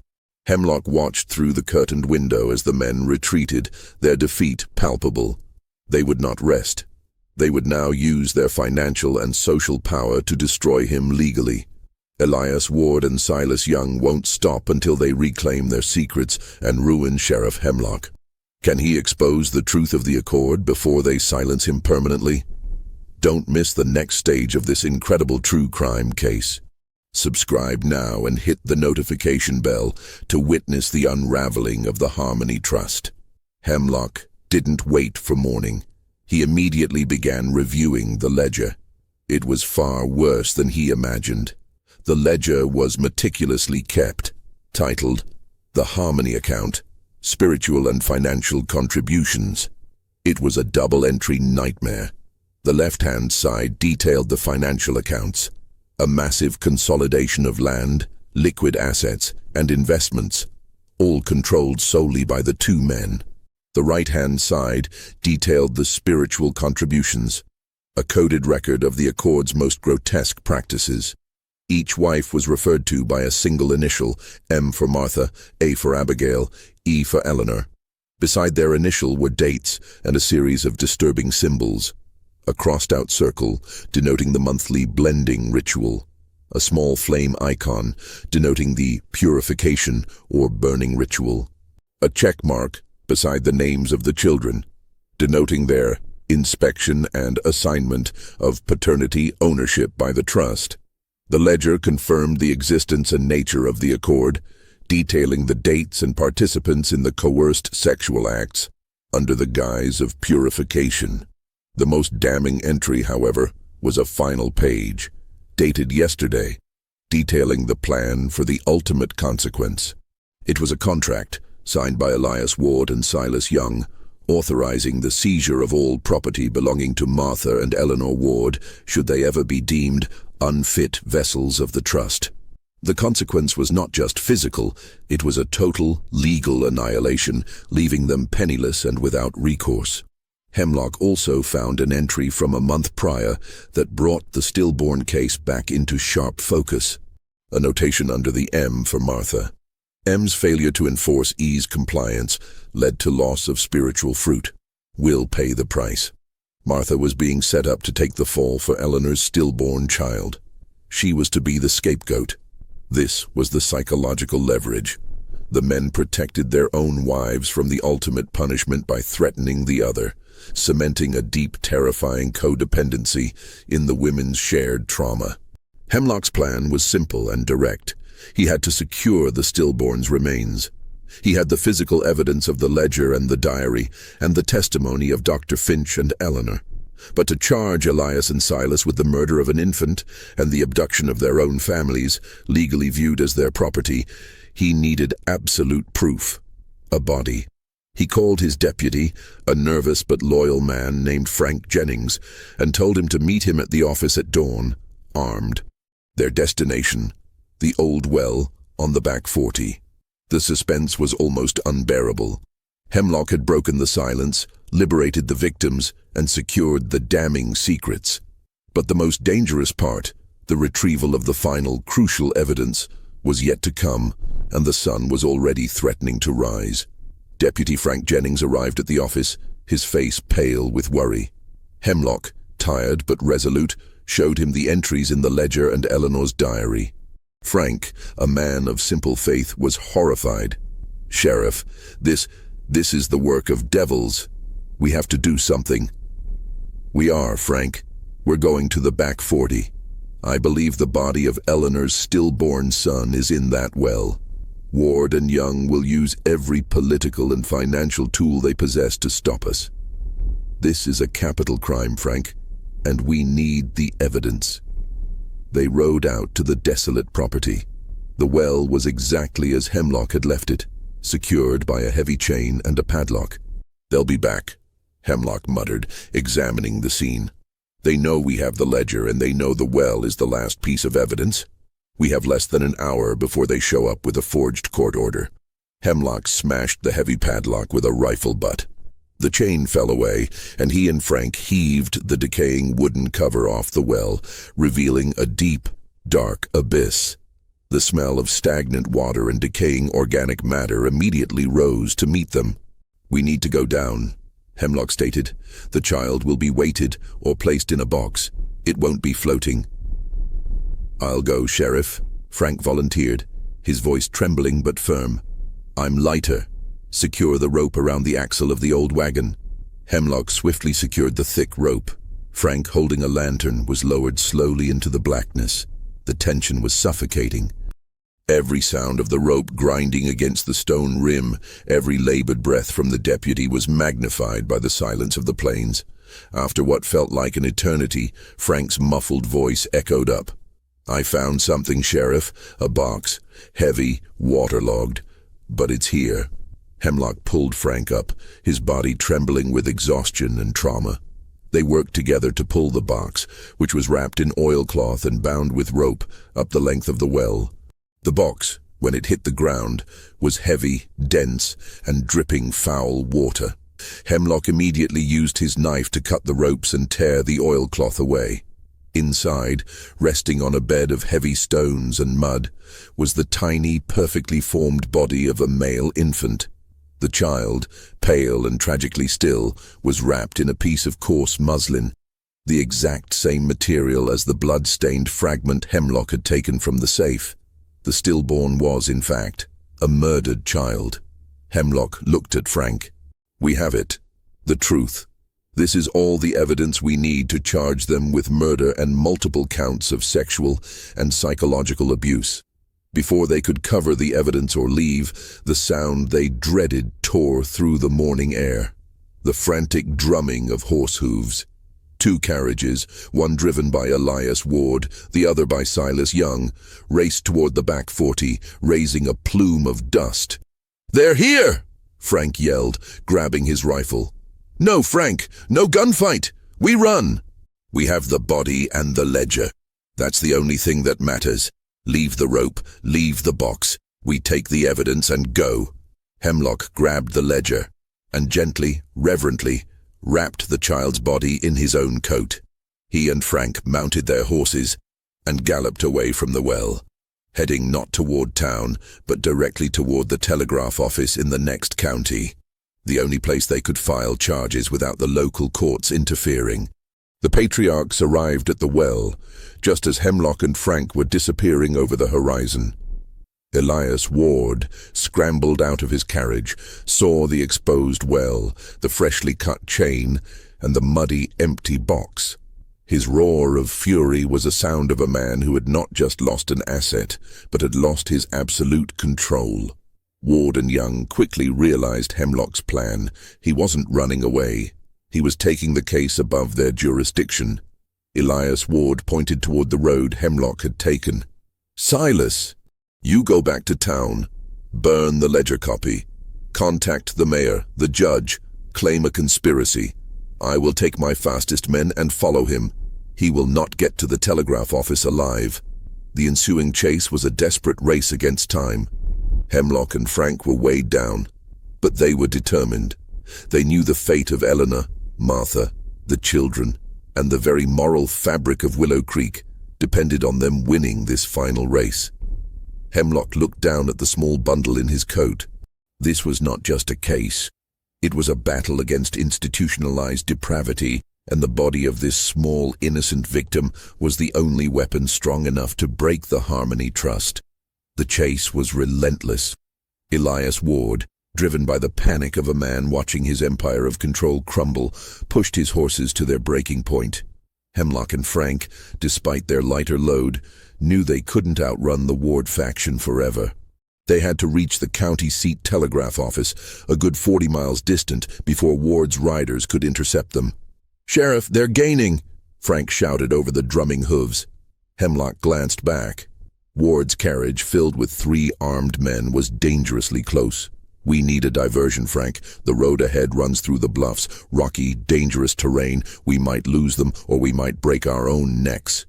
Hemlock watched through the curtained window as the men retreated, their defeat palpable. They would not rest. They would now use their financial and social power to destroy him legally. Elias Ward and Silas Young won't stop until they reclaim their secrets and ruin Sheriff Hemlock. Can he expose the truth of the Accord before they silence him permanently? Don't miss the next stage of this incredible true crime case. Subscribe now and hit the notification bell to witness the unraveling of the Harmony Trust. Hemlock didn't wait for morning. He immediately began reviewing the ledger. It was far worse than he imagined. The ledger was meticulously kept, titled The Harmony Account, Spiritual and Financial Contributions. It was a double-entry nightmare. The left-hand side detailed the financial accounts, a massive consolidation of land, liquid assets, and investments, all controlled solely by the two men. The right-hand side detailed the spiritual contributions, a coded record of the Accord's most grotesque practices. Each wife was referred to by a single initial, M for Martha, A for Abigail, E for Eleanor. Beside their initial were dates and a series of disturbing symbols. A crossed-out circle denoting the monthly blending ritual, a small flame icon denoting the purification or burning ritual, a check mark beside the names of the children, denoting their inspection and assignment of paternity ownership by the trust. The ledger confirmed the existence and nature of the Accord, detailing the dates and participants in the coerced sexual acts under the guise of purification. The most damning entry, however, was a final page, dated yesterday, detailing the plan for the ultimate consequence. It was a contract, signed by Elias Ward and Silas Young, authorizing the seizure of all property belonging to Martha and Eleanor Ward should they ever be deemed unfit vessels of the trust. The consequence was not just physical, it was a total, legal annihilation, leaving them penniless and without recourse. Hemlock also found an entry from a month prior that brought the stillborn case back into sharp focus. A notation under the M for Martha. M's failure to enforce E's compliance led to loss of spiritual fruit. Will pay the price. Martha was being set up to take the fall for Eleanor's stillborn child. She was to be the scapegoat. This was the psychological leverage. The men protected their own wives from the ultimate punishment by threatening the other, cementing a deep, terrifying codependency in the women's shared trauma. Hemlock's plan was simple and direct. He had to secure the stillborn's remains. He had the physical evidence of the ledger and the diary, and the testimony of Dr. Finch and Eleanor. But to charge Elias and Silas with the murder of an infant and the abduction of their own families, legally viewed as their property, he needed absolute proof. A body. He called his deputy, a nervous but loyal man named Frank Jennings, and told him to meet him at the office at dawn, armed. Their destination, the old well on the back 40. The suspense was almost unbearable. Hemlock had broken the silence, liberated the victims, and secured the damning secrets. But the most dangerous part, the retrieval of the final, crucial evidence, was yet to come, and the sun was already threatening to rise. Deputy Frank Jennings arrived at the office, his face pale with worry. Hemlock, tired but resolute, showed him the entries in the ledger and Eleanor's diary. Frank, a man of simple faith, was horrified. "Sheriff, this is the work of devils. We have to do something." "We are, Frank. We're going to the back 40. I believe the body of Eleanor's stillborn son is in that well. Ward and Young will use every political and financial tool they possess to stop us. This is a capital crime, Frank, and we need the evidence." They rode out to the desolate property. The well was exactly as Hemlock had left it, secured by a heavy chain and a padlock. "They'll be back," Hemlock muttered, examining the scene. "They know we have the ledger, and they know the well is the last piece of evidence. We have less than an hour before they show up with a forged court order." Hemlock smashed the heavy padlock with a rifle butt. The chain fell away, and he and Frank heaved the decaying wooden cover off the well, revealing a deep, dark abyss. The smell of stagnant water and decaying organic matter immediately rose to meet them. "We need to go down," Hemlock stated. "The child will be weighted or placed in a box. It won't be floating." "I'll go, Sheriff," Frank volunteered, his voice trembling but firm. "I'm lighter. Secure the rope around the axle of the old wagon." Hemlock swiftly secured the thick rope. Frank, holding a lantern, was lowered slowly into the blackness. The tension was suffocating. Every sound of the rope grinding against the stone rim, every labored breath from the deputy was magnified by the silence of the plains. After what felt like an eternity, Frank's muffled voice echoed up. "I found something, Sheriff. A box. Heavy, waterlogged. But it's here." Hemlock pulled Frank up, his body trembling with exhaustion and trauma. They worked together to pull the box, which was wrapped in oilcloth and bound with rope, up the length of the well. The box, when it hit the ground, was heavy, dense, and dripping foul water. Hemlock immediately used his knife to cut the ropes and tear the oilcloth away. Inside, resting on a bed of heavy stones and mud, was the tiny, perfectly formed body of a male infant. The child, pale and tragically still, was wrapped in a piece of coarse muslin, the exact same material as the blood-stained fragment Hemlock had taken from the safe. The stillborn was, in fact, a murdered child. Hemlock looked at Frank. "We have it. The truth. This is all the evidence we need to charge them with murder and multiple counts of sexual and psychological abuse." Before they could cover the evidence or leave, the sound they dreaded tore through the morning air. The frantic drumming of horse hooves. 2 carriages, one driven by Elias Ward, the other by Silas Young, raced toward the back 40, raising a plume of dust. "They're here!" Frank yelled, grabbing his rifle. "No, Frank, no gunfight! We run! We have the body and the ledger. That's the only thing that matters. Leave the rope, leave the box. We take the evidence and go." Hemlock grabbed the ledger and gently, reverently, wrapped the child's body in his own coat. He and Frank mounted their horses and galloped away from the well, heading not toward town, but directly toward the telegraph office in the next county, the only place they could file charges without the local courts interfering. The patriarchs arrived at the well, just as Hemlock and Frank were disappearing over the horizon. Elias Ward scrambled out of his carriage, saw the exposed well, the freshly cut chain, and the muddy, empty box. His roar of fury was a sound of a man who had not just lost an asset, but had lost his absolute control. Ward and Young quickly realized Hemlock's plan. He wasn't running away. He was taking the case above their jurisdiction. Elias Ward pointed toward the road Hemlock had taken. "Silas, you go back to town. Burn the ledger copy. Contact the mayor, the judge. Claim a conspiracy. I will take my fastest men and follow him. He will not get to the telegraph office alive." The ensuing chase was a desperate race against time. Hemlock and Frank were weighed down, but they were determined. They knew the fate of Eleanor, Martha, the children, and the very moral fabric of Willow Creek depended on them winning this final race. Hemlock looked down at the small bundle in his coat. This was not just a case. It was a battle against institutionalized depravity, and the body of this small, innocent victim was the only weapon strong enough to break the Harmony Trust. The chase was relentless. Elias Ward, driven by the panic of a man watching his empire of control crumble, pushed his horses to their breaking point. Hemlock and Frank, despite their lighter load, knew they couldn't outrun the Ward faction forever. They had to reach the county seat telegraph office, a good 40 miles distant, before Ward's riders could intercept them. "Sheriff, they're gaining!" Frank shouted over the drumming hooves. Hemlock glanced back. Ward's carriage, filled with 3 armed men, was dangerously close. "We need a diversion, Frank. The road ahead runs through the bluffs, rocky, dangerous terrain. We might lose them, or we might break our own necks."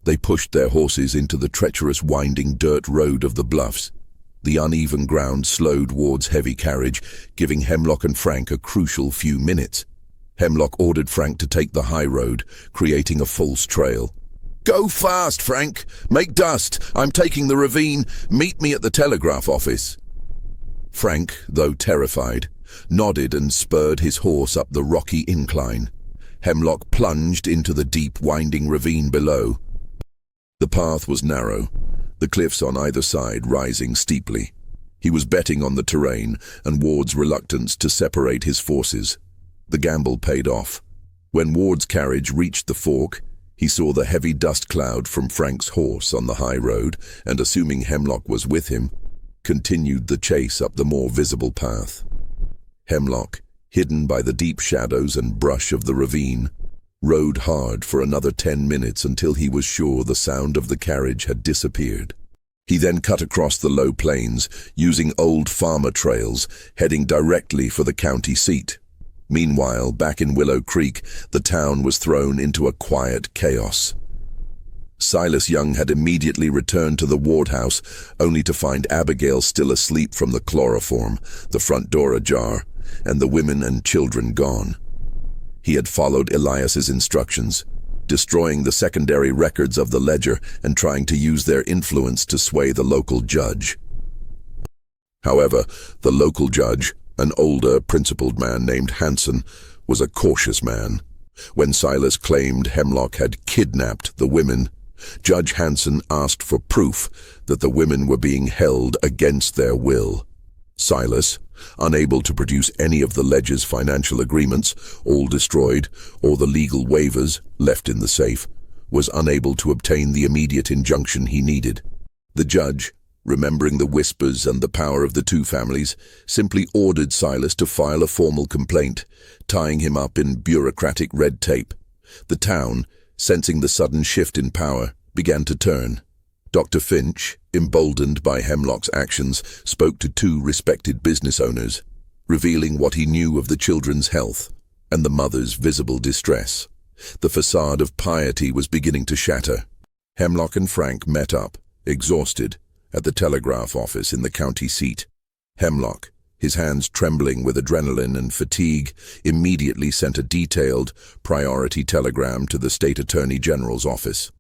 They pushed their horses into the treacherous, winding dirt road of the bluffs. The uneven ground slowed Ward's heavy carriage, giving Hemlock and Frank a crucial few minutes. Hemlock ordered Frank to take the high road, creating a false trail. "Go fast, Frank! Make dust! I'm taking the ravine. Meet me at the telegraph office." Frank, though terrified, nodded and spurred his horse up the rocky incline. Hemlock plunged into the deep, winding ravine below. The path was narrow, the cliffs on either side rising steeply. He was betting on the terrain and Ward's reluctance to separate his forces. The gamble paid off. When Ward's carriage reached the fork, he saw the heavy dust cloud from Frank's horse on the high road, and assuming Hemlock was with him, continued the chase up the more visible path. Hemlock, hidden by the deep shadows and brush of the ravine, rode hard for another 10 minutes until he was sure the sound of the carriage had disappeared. He then cut across the low plains, using old farmer trails, heading directly for the county seat. Meanwhile, back in Willow Creek, the town was thrown into a quiet chaos. Silas Young had immediately returned to the Ward house, only to find Abigail still asleep from the chloroform, the front door ajar, and the women and children gone. He had followed Elias's instructions, destroying the secondary records of the ledger and trying to use their influence to sway the local judge. However, the local judge, an older, principled man named Hanson, was a cautious man. When Silas claimed Hemlock had kidnapped the women, Judge Hanson asked for proof that the women were being held against their will. Silas, unable to produce any of the ledger's financial agreements, all destroyed, or the legal waivers left in the safe, was unable to obtain the immediate injunction he needed. The judge, remembering the whispers and the power of the two families, simply ordered Silas to file a formal complaint, tying him up in bureaucratic red tape. The town, sensing the sudden shift in power, began to turn. Dr. Finch, emboldened by Hemlock's actions, spoke to two respected business owners, revealing what he knew of the children's health and the mother's visible distress. The facade of piety was beginning to shatter. Hemlock and Frank met up, exhausted, at the telegraph office in the county seat. Hemlock, his hands trembling with adrenaline and fatigue, immediately sent a detailed, priority telegram to the State Attorney General's office.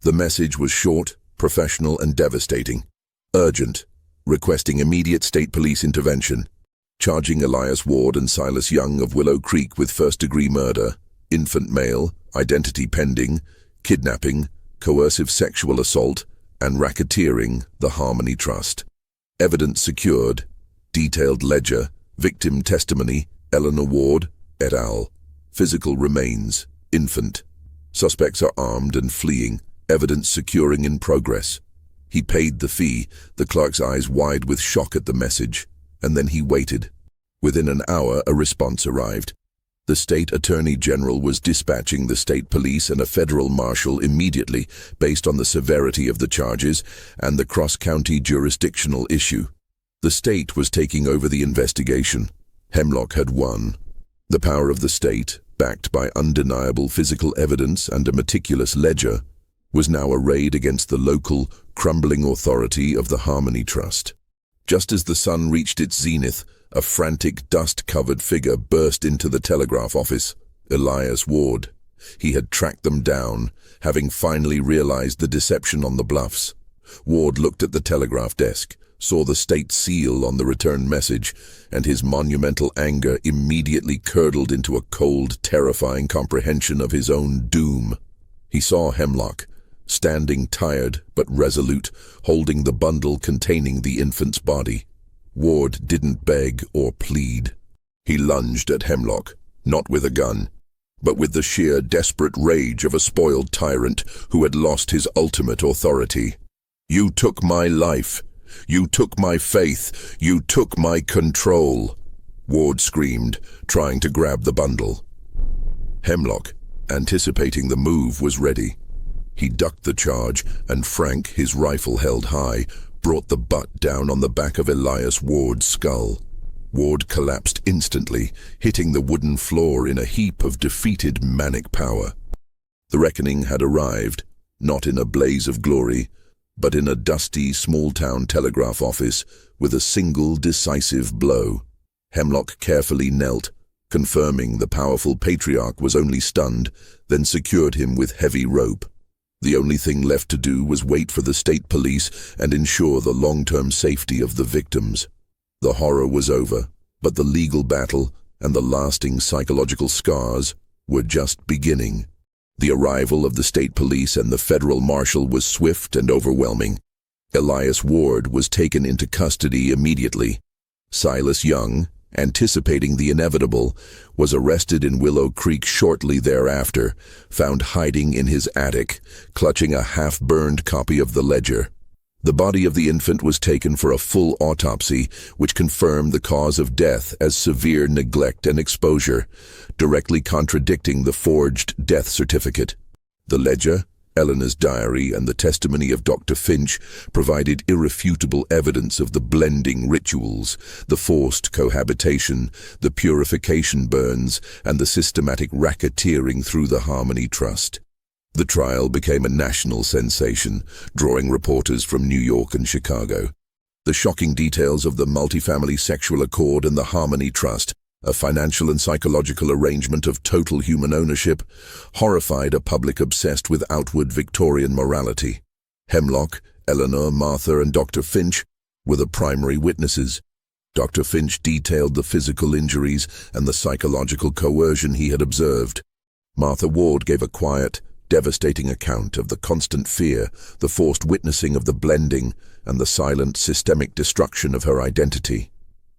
The message was short, professional, and devastating. Urgent, requesting immediate state police intervention, charging Elias Ward and Silas Young of Willow Creek with first-degree murder, infant male, identity pending, kidnapping, coercive sexual assault, and racketeering the Harmony Trust. Evidence secured, detailed ledger, victim testimony, Eleanor Ward, et al. Physical remains, infant. Suspects are armed and fleeing, evidence securing in progress. He paid the fee, the clerk's eyes wide with shock at the message, and then he waited. Within an hour, a response arrived. The State Attorney General was dispatching the state police and a federal marshal immediately based on the severity of the charges and the cross-county jurisdictional issue. The state was taking over the investigation. Hemlock had won. The power of the state, backed by undeniable physical evidence and a meticulous ledger, was now arrayed against the local, crumbling authority of the Harmony Trust. Just as the sun reached its zenith, a frantic, dust-covered figure burst into the telegraph office. Elias Ward. He had tracked them down, having finally realized the deception on the bluffs. Ward looked at the telegraph desk, saw the state seal on the return message, and his monumental anger immediately curdled into a cold, terrifying comprehension of his own doom. He saw Hemlock, standing tired but resolute, holding the bundle containing the infant's body. Ward didn't beg or plead. He lunged at Hemlock, not with a gun, but with the sheer desperate rage of a spoiled tyrant who had lost his ultimate authority. "You took my life. You took my faith. You took my control," Ward screamed, trying to grab the bundle. Hemlock, anticipating the move, was ready. He ducked the charge, and Frank, his rifle held high, brought the butt down on the back of Elias Ward's skull. Ward collapsed instantly, hitting the wooden floor in a heap of defeated manic power. The reckoning had arrived, not in a blaze of glory, but in a dusty, small-town telegraph office with a single decisive blow. Hemlock carefully knelt, confirming the powerful patriarch was only stunned, then secured him with heavy rope. The only thing left to do was wait for the state police and ensure the long-term safety of the victims. The horror was over, but the legal battle and the lasting psychological scars were just beginning. The arrival of the state police and the federal marshal was swift and overwhelming. Elias Ward was taken into custody immediately. Silas Young, anticipating the inevitable, was arrested in Willow Creek shortly thereafter, found hiding in his attic, clutching a half-burned copy of the ledger. The body of the infant was taken for a full autopsy, which confirmed the cause of death as severe neglect and exposure, directly contradicting the forged death certificate. The ledger, Eleanor's diary, and the testimony of Dr. Finch provided irrefutable evidence of the blending rituals, the forced cohabitation, the purification burns, and the systematic racketeering through the Harmony Trust. The trial became a national sensation, drawing reporters from New York and Chicago. The shocking details of the multifamily sexual accord and the Harmony Trust, a financial and psychological arrangement of total human ownership, horrified a public obsessed with outward Victorian morality. Hemlock, Eleanor, Martha, and Dr. Finch were the primary witnesses. Dr. Finch detailed the physical injuries and the psychological coercion he had observed. Martha Ward gave a quiet, devastating account of the constant fear, the forced witnessing of the blending, and the silent, systemic destruction of her identity.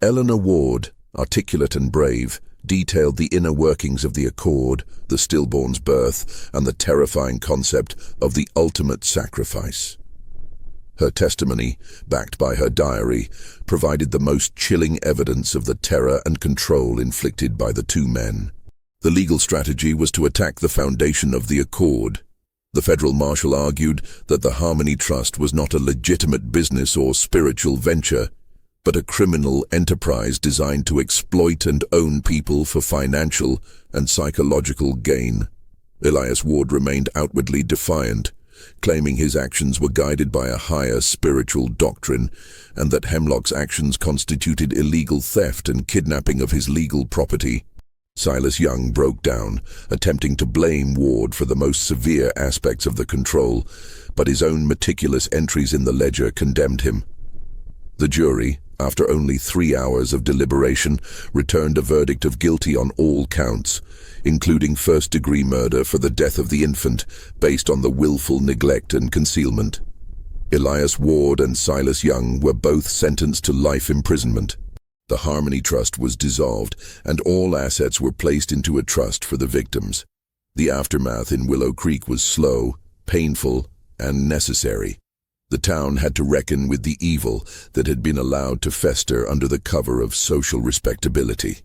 Eleanor Ward, articulate and brave, detailed the inner workings of the accord, the stillborn's birth, and the terrifying concept of the ultimate sacrifice. Her testimony, backed by her diary, provided the most chilling evidence of the terror and control inflicted by the two men. The legal strategy was to attack the foundation of the accord. The federal marshal argued that the Harmony Trust was not a legitimate business or spiritual venture, but a criminal enterprise designed to exploit and own people for financial and psychological gain. Elias Ward remained outwardly defiant, claiming his actions were guided by a higher spiritual doctrine and that Hemlock's actions constituted illegal theft and kidnapping of his legal property. Silas Young broke down, attempting to blame Ward for the most severe aspects of the control, but his own meticulous entries in the ledger condemned him. The jury, after only 3 hours of deliberation, returned a verdict of guilty on all counts, including first-degree murder for the death of the infant based on the willful neglect and concealment. Elias Ward and Silas Young were both sentenced to life imprisonment. The Harmony Trust was dissolved, and all assets were placed into a trust for the victims. The aftermath in Willow Creek was slow, painful, and necessary. The town had to reckon with the evil that had been allowed to fester under the cover of social respectability.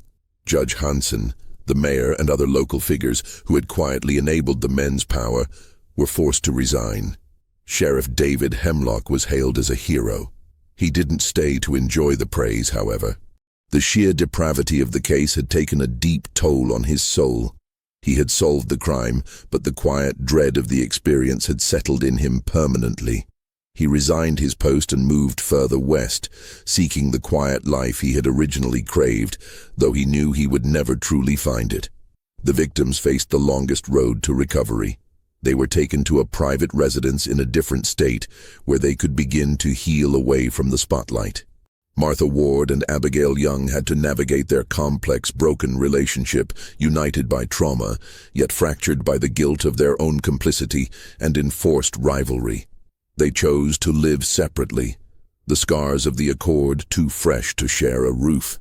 Judge Hansen, the mayor, and other local figures who had quietly enabled the men's power were forced to resign. Sheriff David Hemlock was hailed as a hero. He didn't stay to enjoy the praise, however. The sheer depravity of the case had taken a deep toll on his soul. He had solved the crime, but the quiet dread of the experience had settled in him permanently. He resigned his post and moved further west, seeking the quiet life he had originally craved, though he knew he would never truly find it. The victims faced the longest road to recovery. They were taken to a private residence in a different state, where they could begin to heal away from the spotlight. Martha Ward and Abigail Young had to navigate their complex, broken relationship, united by trauma, yet fractured by the guilt of their own complicity and enforced rivalry. They chose to live separately, the scars of the accord too fresh to share a roof.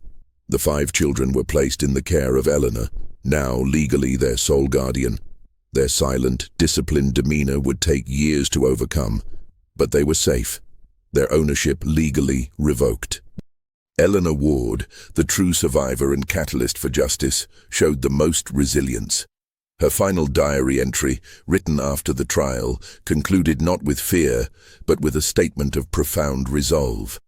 The 5 children were placed in the care of Eleanor, now legally their sole guardian. Their silent, disciplined demeanor would take years to overcome, but they were safe, their ownership legally revoked. Eleanor Ward, the true survivor and catalyst for justice, showed the most resilience. Her final diary entry, written after the trial, concluded not with fear, but with a statement of profound resolve.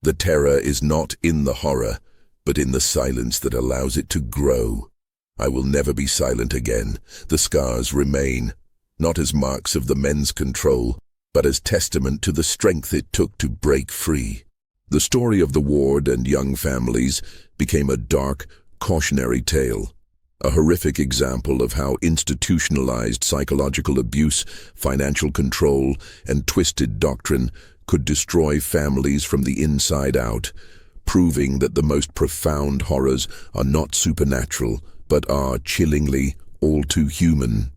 The terror is not in the horror, but in the silence that allows it to grow. I will never be silent again. The scars remain, not as marks of the men's control, but as testament to the strength it took to break free. The story of the Ward and Young families became a dark, cautionary tale, a horrific example of how institutionalized psychological abuse, financial control, and twisted doctrine could destroy families from the inside out, proving that the most profound horrors are not supernatural, but are chillingly all too human.